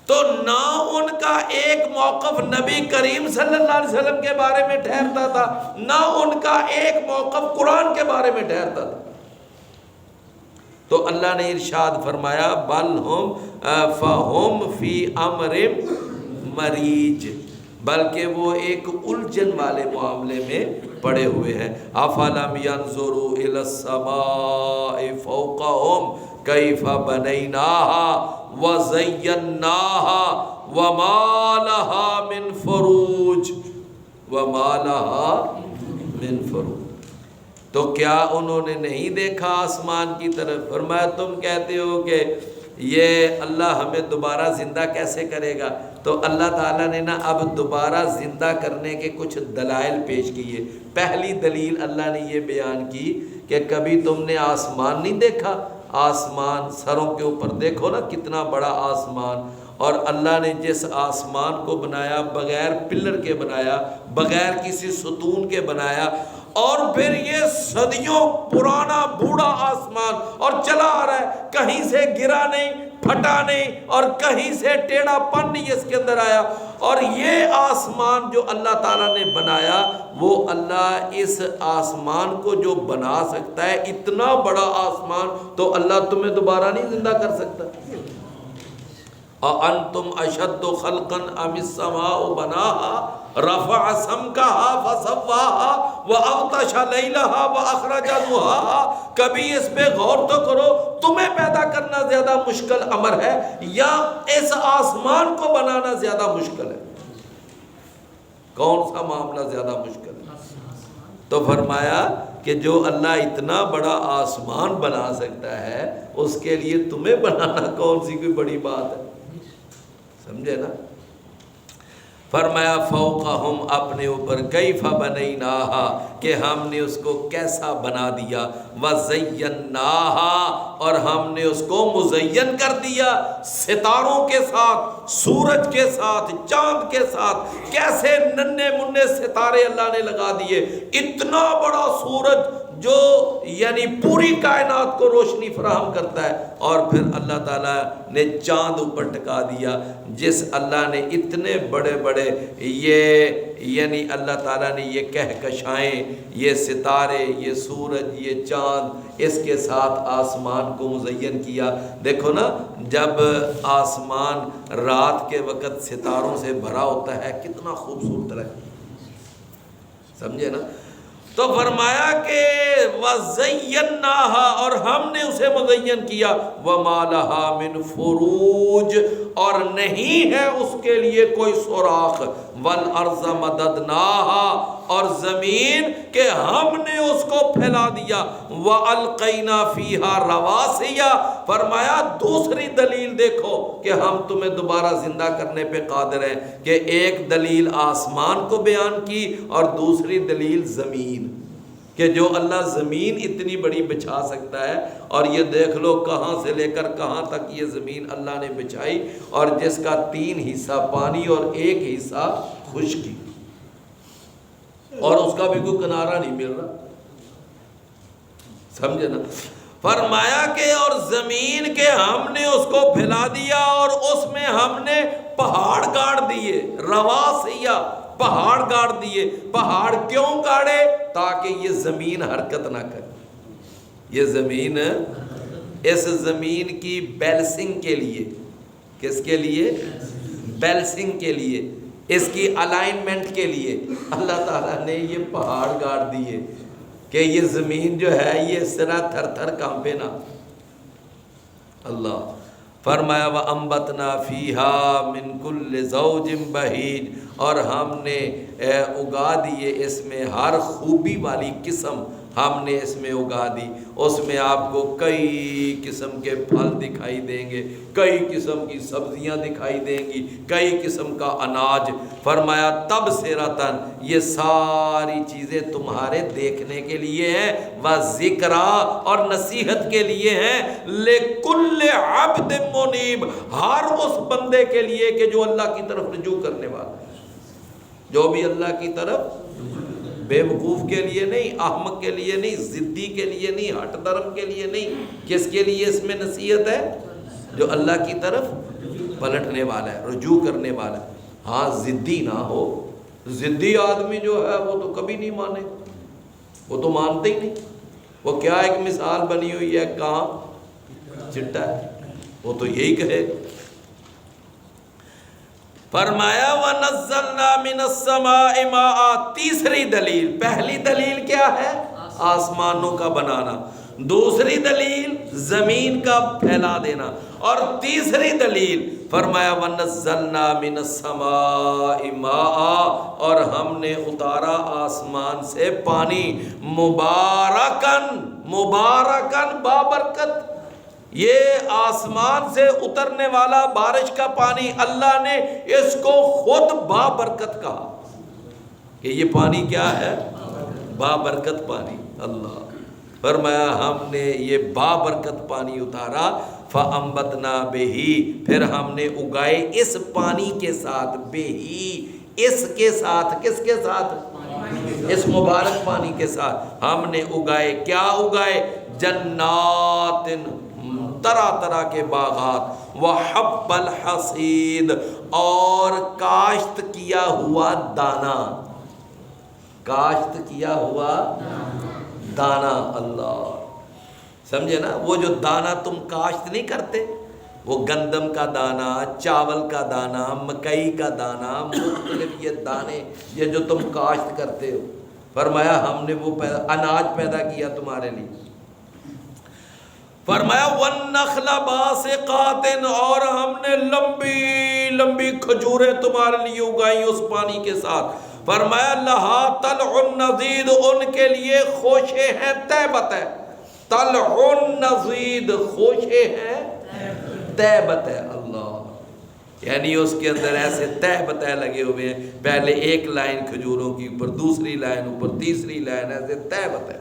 تو نہ ان کا ایک موقف نبی کریم صلی اللہ علیہ وسلم کے بارے میں ٹھہرتا تھا، نہ ان کا ایک موقف قرآن کے بارے میں ٹھہرتا تھا۔ تو اللہ نے ارشاد فرمایا بل ہم فہم فی امر مریج، بلکہ وہ ایک الجھن والے معاملے میں پڑے ہوئے ہیں۔ افلم ینظروا الی السماء فوقہم کیف بنیناہا وَزَيَّنَّاهَا وَمَا لَهَا مِن فُرُوجٍ وَمَا لَهَا مِن فُرُوجٍ، تو کیا انہوں نے نہیں دیکھا آسمان کی طرف؟ فرمایا تم کہتے ہو کہ یہ اللہ ہمیں دوبارہ زندہ کیسے کرے گا، تو اللہ تعالیٰ نے نا اب دوبارہ زندہ کرنے کے کچھ دلائل پیش کیے۔ پہلی دلیل اللہ نے یہ بیان کی کہ کبھی تم نے آسمان نہیں دیکھا؟ آسمان سروں کے اوپر دیکھو نا کتنا بڑا آسمان، اور اللہ نے جس آسمان کو بنایا بغیر پلر کے بنایا، بغیر کسی ستون کے بنایا، اور پھر یہ صدیوں پرانا بوڑھا آسمان اور چلا آ رہا ہے، کہیں سے گرا نہیں، پھٹا نہیں، اور کہیں سے ٹیڑھا پن نہیں اس کے اندر آیا، اور یہ آسمان جو اللہ تعالیٰ نے بنایا، وہ اللہ اس آسمان کو جو بنا سکتا ہے، اتنا بڑا آسمان، تو اللہ تمہیں دوبارہ نہیں زندہ کر سکتا؟ أَأَنْتُمْ أَشَدُّ خَلْقًا أَمِ السَّمَاءُ بَنَاهَا رَفَعَ سَمْكَهَا فَسَوَّاهَا وَأَغْطَشَ لَيْلَهَا وَأَخْرَجَ ضُحَاهَا۔ کبھی اس پہ غور تو کرو، تمہیں پیدا کرنا زیادہ مشکل امر ہے یا اس آسمان کو بنانا زیادہ مشکل ہے؟ کون سا معاملہ زیادہ مشکل ہے؟ تو فرمایا کہ جو اللہ اتنا بڑا آسمان بنا سکتا ہے، اس کے لیے تمہیں بنانا کون سی کوئی بڑی بات ہے؟ سمجھے نا؟ فرمایا فوقہم، اپنے اوپر، کیف بنیناہا، کہ ہم نے اس کو کیسا بنا دیا، وزیناہا، اور ہم نے اس کو مزین کر دیا ستاروں کے ساتھ، سورج کے ساتھ، چاند کے ساتھ، کیسے ننھے منھے ستارے اللہ نے لگا دیے، اتنا بڑا سورج جو یعنی پوری کائنات کو روشنی فراہم کرتا ہے، اور پھر اللہ تعالیٰ نے چاند اوپر ٹکا دیا، جس اللہ نے اتنے بڑے بڑے یہ یعنی اللہ تعالیٰ نے یہ کہکشائیں، یہ ستارے، یہ سورج، یہ چاند، اس کے ساتھ آسمان کو مزین کیا۔ دیکھو نا، جب آسمان رات کے وقت ستاروں سے بھرا ہوتا ہے کتنا خوبصورت لگتا ہے، سمجھے نا؟ تو فرمایا کہ وَزَيَّنَّاهَا، اور ہم نے اسے مزین کیا، وَمَا لَهَا مِن فُرُوجٍ، اور نہیں ہے اس کے لیے کوئی سوراخ، وَالْأَرْضَ مَدَدْنَاهَا، اور زمین کہ ہم نے اس کو پھیلا دیا، وَأَلْقَيْنَا فِيهَا رَوَاسِيَ، فرمایا دوسری دلیل دیکھو کہ ہم تمہیں دوبارہ زندہ کرنے پہ قادر ہیں، کہ ایک دلیل آسمان کو بیان کی اور دوسری دلیل زمین، کہ جو اللہ زمین اتنی بڑی بچھا سکتا ہے، اور یہ دیکھ لو کہاں سے لے کر کہاں تک یہ زمین اللہ نے بچھائی، اور جس کا 3 حصہ پانی اور 1 حصہ خشکی، اور اس کا بھی کوئی کنارہ نہیں مل رہا، سمجھے نا؟ فرمایا کہ اور زمین کے ہم نے اس کو پھیلا دیا، اور اس میں ہم نے پہاڑ گاڑ دیے، رواسیہ، پہاڑ گاڑ دیے۔ پہاڑ کیوں گاڑے؟ تاکہ یہ زمین حرکت نہ کرے، یہ زمین، اس زمین کی بیلنسنگ کے لیے، کس کے لیے؟ بیلنسنگ کے لیے، اس کی الائنمنٹ کے لیے اللہ تعالیٰ نے یہ پہاڑ گاڑ دیے کہ یہ زمین جو ہے یہ اس طرح تھر تھر کانپے نا۔ اللہ فرمایا وَأَنبَتْنَا فِيهَا مِن كُلِّ زَوْجٍ بَهِيجٍ، اور ہم نے اگا دیے اس میں ہر خوبی والی قسم، ہم نے اس میں اگا دی، اس میں آپ کو کئی قسم کے پھل دکھائی دیں گے، کئی قسم کی سبزیاں دکھائی دیں گی، کئی قسم کا اناج۔ فرمایا تبصرۃ، یہ ساری چیزیں تمہارے دیکھنے کے لیے ہیں، وذکریٰ، اور نصیحت کے لیے ہیں، لکل عبد منیب، ہر اس بندے کے لیے کہ جو اللہ کی طرف رجوع کرنے والا ہے، جو بھی اللہ کی طرف، بے وقوف کے لیے نہیں، احمق کے لیے نہیں، ضدی کے لیے نہیں، ہٹ درم کے لیے نہیں، کس کے لیے اس میں نصیحت ہے؟ جو اللہ کی طرف پلٹنے والا ہے، رجوع کرنے والا ہے۔ ہاں ضدی نہ ہو، ضدی آدمی جو ہے وہ تو کبھی نہیں مانے، وہ تو مانتے ہی نہیں، وہ کیا ایک مثال بنی ہوئی ہے، کہاں چٹا ہے، وہ تو یہی کہے۔ فرمایا وَنَزَّلْنَا مِنَ السَّمَاءِ مَاءً، تیسری دلیل، پہلی دلیل کیا ہے؟ آسمانوں کا بنانا، دوسری دلیل زمین کا پھیلا دینا، اور تیسری دلیل فرمایا وَنَزَّلْنَا مِنَ السَّمَاءِ مَاءً، اور ہم نے اتارا آسمان سے پانی، مبارکن، مبارکن بابرکت، یہ آسمان سے اترنے والا بارش کا پانی اللہ نے اس کو خود بابرکت کہا کہ یہ پانی کیا ہے؟ بابرکت پانی۔ اللہ فرمایا ہم نے یہ بابرکت پانی اتارا، فَأَنبَتْنَا بِهِ، پھر ہم نے اگائے اس پانی کے ساتھ، بِهِ، اس کے ساتھ، کس کے ساتھ؟ اس مبارک پانی کے ساتھ ہم نے اگائے، کیا اگائے؟ جنات، طرح طرح کے باغات، وحب الحصید، اور کاشت کیا ہوا دانا، کاشت کیا ہوا دانا۔ اللہ سمجھے نا، وہ جو دانا تم کاشت نہیں کرتے، وہ گندم کا دانا، چاول کا دانا، مکئی کا دانا، مختلف یہ دانے یہ جو تم کاشت کرتے ہو، فرمایا ہم نے وہ اناج پیدا کیا تمہارے لیے۔ فرمایا وَالنَّخْلَ بَاسِقَاتٍ، اور ہم نے لمبی لمبی کھجوریں تمہارے لیے اگائی اس پانی کے ساتھ۔ فرمایا لَهَا طَلْعٌ نَضِيدٌ، ان کے لیے خوشے ہیں طیبت ہے، طَلْعٌ نَضِيدٌ، خوشے ہیں طیبت ہے۔ اللہ یعنی اس کے اندر ایسے طیبت لگے ہوئے ہیں، پہلے ایک لائن کھجوروں کی اوپر، دوسری لائن اوپر، تیسری لائن، ایسے طیبت ہے۔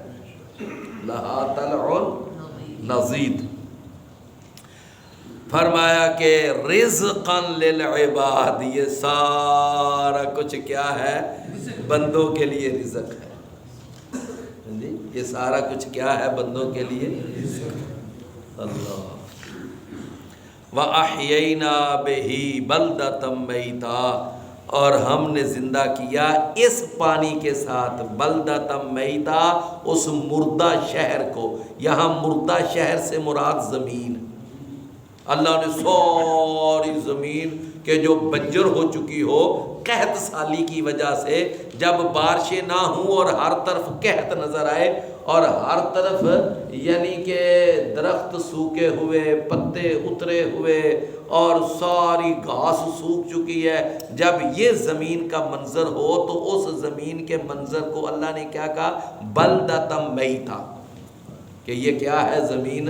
لَهَا طَلْعٌ نضید، فرمایا کہ رزقاً للعباد، یہ سارا کچھ کیا ہے؟ بندوں کے لیے رزق ہے، جی یہ سارا کچھ کیا ہے بندوں کے لیے؟ اللہ وَأَحْيَيْنَا بِهِ بَلْدَةً مَيْتًا، اور ہم نے زندہ کیا اس پانی کے ساتھ بلدۃ میتا، اس مردہ شہر کو۔ یہاں مردہ شہر سے مراد زمین، اللہ نے ساری زمین کہ جو بنجر ہو چکی ہو قحط سالی کی وجہ سے، جب بارشیں نہ ہوں اور ہر طرف قحط نظر آئے اور ہر طرف یعنی کہ درخت سوکھے ہوئے، پتے اترے ہوئے اور ساری گھاس سوکھ چکی ہے، جب یہ زمین کا منظر ہو تو اس زمین کے منظر کو اللہ نے کیا کہا؟ بلدۃ میتا، کہ یہ کیا ہے؟ زمین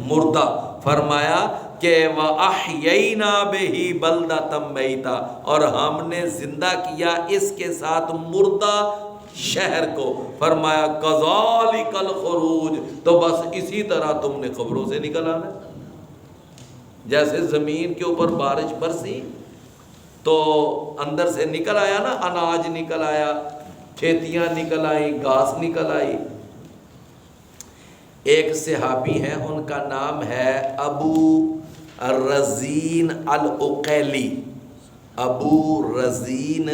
مردہ۔ فرمایا کہ وَأَحْيَيْنَا بِهِ بَلْدَةً مَيْتًا، اور ہم نے زندہ کیا اس کے ساتھ مردہ شہر کو۔ فرمایا كَذَلِكَ الْخُرُوجُ، تو بس اسی طرح تم نے قبروں سے نکل آنا ہے۔ جیسے زمین کے اوپر بارش برسی تو اندر سے نکل آیا نا، اناج نکل آیا، کھیتیاں نکل آئیں، گھاس نکل آئی۔ ایک صحابی ہیں، ان کا نام ہے ابو رزین العقیلی، ابو رزین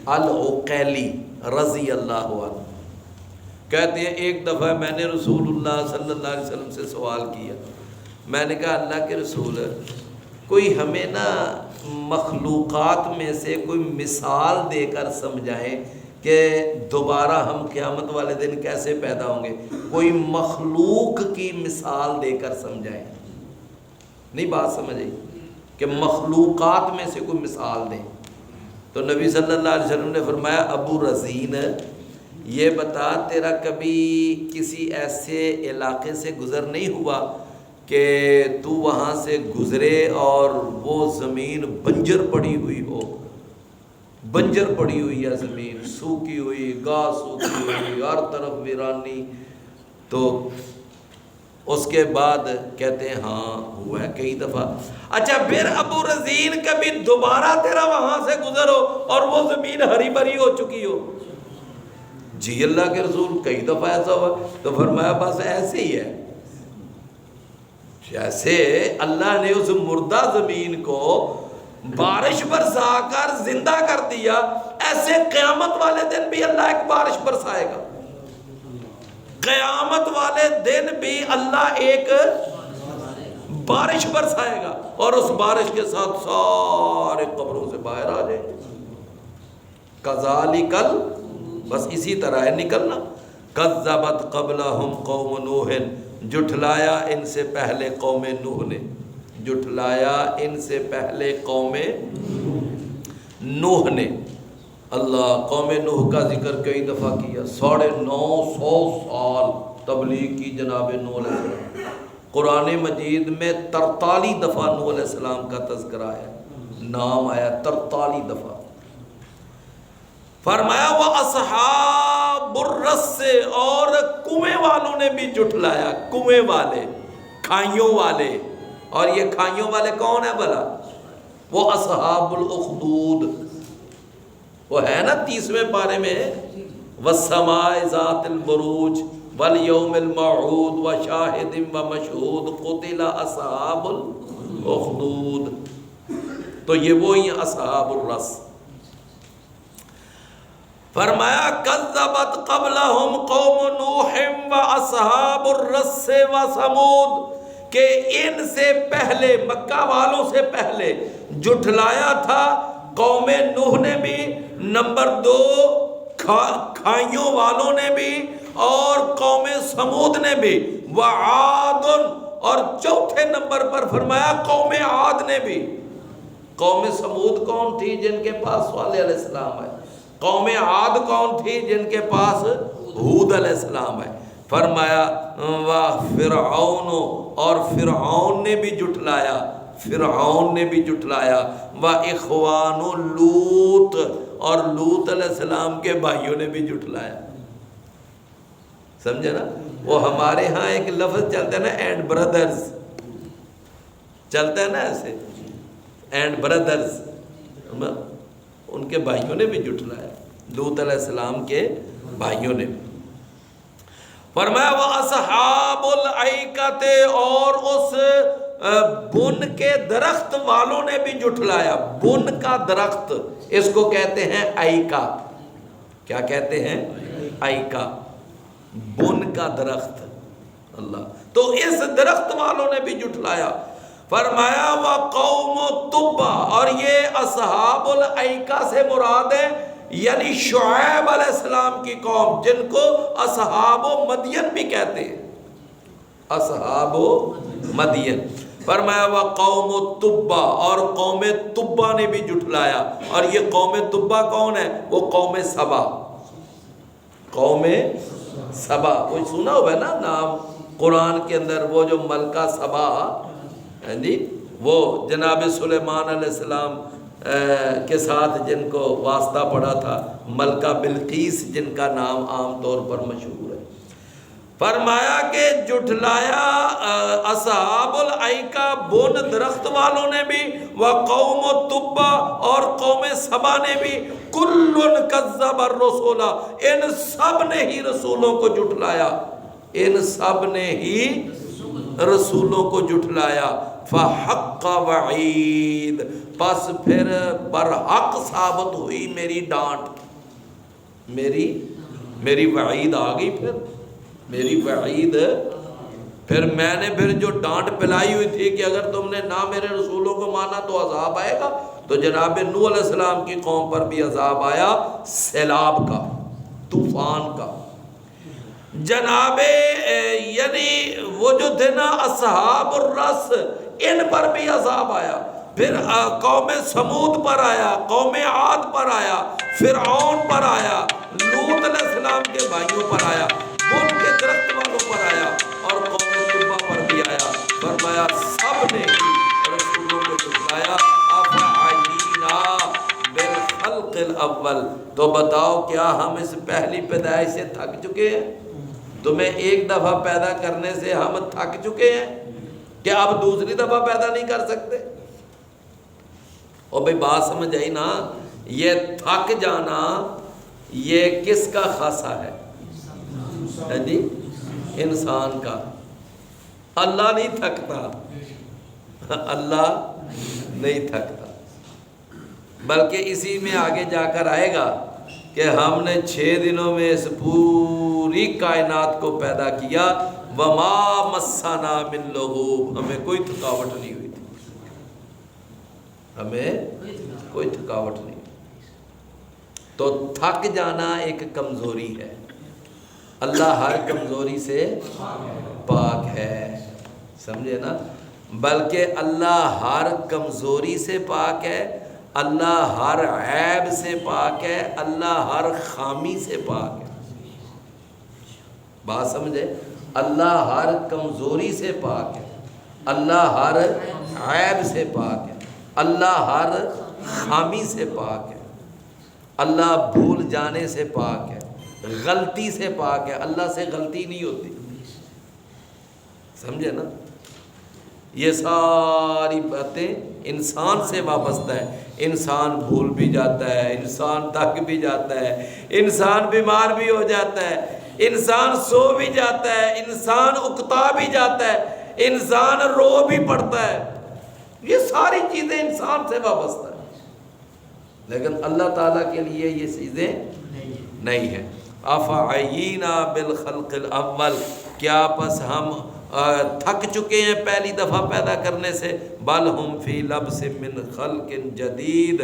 العقیلی رضی اللہ عنہ۔ کہتے ہیں ایک دفعہ میں نے رسول اللہ صلی اللہ علیہ وسلم سے سوال کیا، میں نے کہا اللہ کے رسول کوئی ہمیں نا مخلوقات میں سے کوئی مثال دے کر سمجھائیں کہ دوبارہ ہم قیامت والے دن کیسے پیدا ہوں گے، کوئی مخلوق کی مثال دے کر سمجھائیں۔ نہیں بات سمجھے کہ مخلوقات میں سے کوئی مثال دیں، تو نبی صلی اللہ علیہ وسلم نے فرمایا ابو رزین یہ بتا تیرا کبھی کسی ایسے علاقے سے گزر نہیں ہوا کہ تو وہاں سے گزرے اور وہ زمین بنجر پڑی ہوئی ہو؟ بنجر پڑی ہوئی ہے زمین، سوکھی ہوئی، گھاس سوکھی ہوئی، ہر طرف ویرانی۔ تو اس کے بعد کہتے ہیں ہاں ہوا ہے کئی دفعہ۔ اچھا پھر ابو رزین کبھی دوبارہ تیرا وہاں سے گزر ہو اور وہ زمین ہری بھری ہو چکی ہو؟ جی اللہ کے رسول کئی دفعہ ایسا ہوا۔ تو فرمایا بس ایسے ہی ہے، جیسے اللہ نے اس مردہ زمین کو بارش برسا کر زندہ کر دیا، ایسے قیامت والے دن بھی اللہ ایک بارش برسائے گا۔ قیامت والے دن بھی اللہ ایک بارش برسائے گا اور اس بارش کے ساتھ سارے قبروں سے باہر آ جائیں گے۔ کذالک، بس اسی طرح ہے نکلنا۔ کذبت قبلہم قوم نوح، جھٹلایا ان سے پہلے قوم نوح نے، جھٹلایا ان سے پہلے قوم نوح نے۔ اللہ قوم نوح کا ذکر کئی دفعہ کیا، 950 سال تبلیغ کی جناب نوح علیہ السلام۔ قرآن مجید میں 43 دفعہ نوح علیہ السلام کا تذکرہ ہے، نام آیا 43 دفعہ۔ فرمایا وہ اصحاب الرس، اور کنویں والوں نے بھی جھٹلایا، کنویں والے، کھائیوں والے۔ اور یہ کھائیوں والے کون ہیں بھلا؟ وہ اصحاب الاخدود، وہ ہے نا 30ویں پارے میں، والسماء ذات البروج والیوم الموعود وشاہد ومشہود قتل اصحاب الاخدود۔ تو یہ وہی اصحاب الرس۔ فرمایا کذبت قبلہم قوم نوح واصحاب الرس وثمود، کہ ان سے پہلے مکہ والوں سے پہلے جھٹلایا تھا قوم نوح نے بھی، نمبر 2 کھائیوں والوں نے بھی، اور قوم سمود نے بھی، وعاد، اور چوتھے نمبر پر فرمایا قوم عاد نے بھی۔ قوم سمود کون تھی؟ جن کے پاس صالح علیہ السلام ہے۔ قوم عاد کون تھی؟ جن کے پاس ہود علیہ السلام ہے۔ فرمایا فرعون، اور فرعون نے بھی جھٹلایا، فرعون نے بھی جھٹلایا، اخوان لوط، اور لوط علیہ السلام کے بھائیوں نے بھی جھٹلایا۔ سمجھے نا؟ وہ ہمارے ہاں ایک لفظ چلتا ہے نا، اینڈ بردرز، چلتا ہے نا ایسے، اینڈ بردرز، ان کے بھائیوں نے بھی جھٹلایا، لوط علیہ السلام کے بھائیوں نے بھی۔ فرمایا وہ اصحاب الایکۃ، اور اس بن کے درخت والوں نے بھی جھٹلایا۔ بن کا درخت، اس کو کہتے ہیں ایکا۔ کیا کہتے ہیں؟ ایکا، بن کا درخت۔ اللہ، تو اس درخت والوں نے بھی جھٹلایا۔ فرمایا وقوم تبع، اور یہ اصحاب الایکا سے مراد ہے یعنی شعیب علیہ السلام کی قوم، جن کو اصحاب مدین بھی کہتے ہیں، اصحاب مدین۔ فرمایا وقوم تبع، اور قوم تبع نے بھی جھٹلایا۔ اور یہ قوم تبع کون ہے؟ وہ قوم سبا، قوم سبا۔ کوئی سنا ہوگا نا نام قرآن کے اندر، وہ جو ملکہ سبا، جی وہ جناب سلیمان علیہ السلام کے ساتھ جن کو واسطہ پڑا تھا، ملکہ بلقیس جن کا نام عام طور پر مشہور ہے۔ فرمایا کہ جھٹلایا اصحاب الایکا، بن درخت والوں نے بھی، وقوم تبع، اور قوم سبا نے بھی، کل کذب الرسول، ان سب نے ہی رسولوں کو جھٹلایا، ان سب نے ہی رسولوں کو جھٹلایا۔ فحق وعید، پس پھر برحق ثابت ہوئی میری ڈانٹ، میری وعید آ گئی، پھر میری وعید، پھر میں نے پھر جو ڈانٹ پلائی ہوئی تھی کہ اگر تم نے نہ میرے رسولوں کو مانا تو عذاب آئے گا، تو جناب نوح علیہ السلام کی قوم پر بھی عذاب آیا، سیلاب کا، طوفان کا۔ جناب یعنی وہ جو تھے نا اصحاب الرس، ان پر بھی عذاب آیا، پھر قوم سمود پر آیا، قوم عاد پر آیا، فرعون پر آیا، لوط علیہ السلام کے بھائیوں پر آیا، ان کے درخت والوں پر آیا، اور قوم تبع پر بھی آیا۔ فرمایا سب نے رسولوں کو جھٹلایا۔ افعینا بالخلق الاول، تو بتاؤ کیا ہم اس پہلی پیدائش سے تھک چکے ہیں؟ تمہیں ایک دفعہ پیدا کرنے سے ہم تھک چکے ہیں کہ اب دوسری دفعہ پیدا نہیں کر سکتے؟ اور بھئی بات سمجھ آئی نا؟ یہ تھک جانا یہ کس کا خاصہ ہے جی؟ انسان کا۔ اللہ نہیں تھکتا، اللہ نہیں تھکتا، بلکہ اسی میں آگے جا کر آئے گا کہ ہم نے 6 دنوں میں اس پوری کائنات کو پیدا کیا، وما مسنا من لغوب، ہمیں کوئی تھکاوٹ نہیں ہوئی تھی، ہمیں کوئی تھکاوٹ نہیں۔ تو تھک جانا ایک کمزوری ہے، اللہ ہر کمزوری سے پاک ہے، سمجھے نا؟ بلکہ اللہ ہر کمزوری سے پاک ہے، اللہ ہر عیب سے پاک ہے، اللہ ہر خامی سے پاک ہے۔ بات سمجھے؟ اللہ ہر کمزوری سے پاک ہے، اللہ ہر عیب سے پاک ہے، اللہ ہر خامی سے پاک ہے، اللہ بھول جانے سے پاک ہے، غلطی سے پاک ہے، اللہ سے غلطی نہیں ہوتی، سمجھے نا؟ یہ ساری باتیں انسان سے وابستہ ہے، انسان بھول بھی جاتا ہے، انسان تھک بھی جاتا ہے، انسان بیمار بھی ہو جاتا ہے، انسان سو بھی جاتا ہے، انسان اکتا بھی جاتا ہے، انسان رو بھی پڑتا ہے، یہ ساری چیزیں انسان سے وابستہ ہیں، لیکن اللہ تعالیٰ کے لیے یہ چیزیں نہیں ہیں۔ افعینا بالخلق الاول، کیا پس ہم تھک چکے ہیں پہلی دفعہ پیدا کرنے سے؟ بل ہم فی لبس من خلق جدید،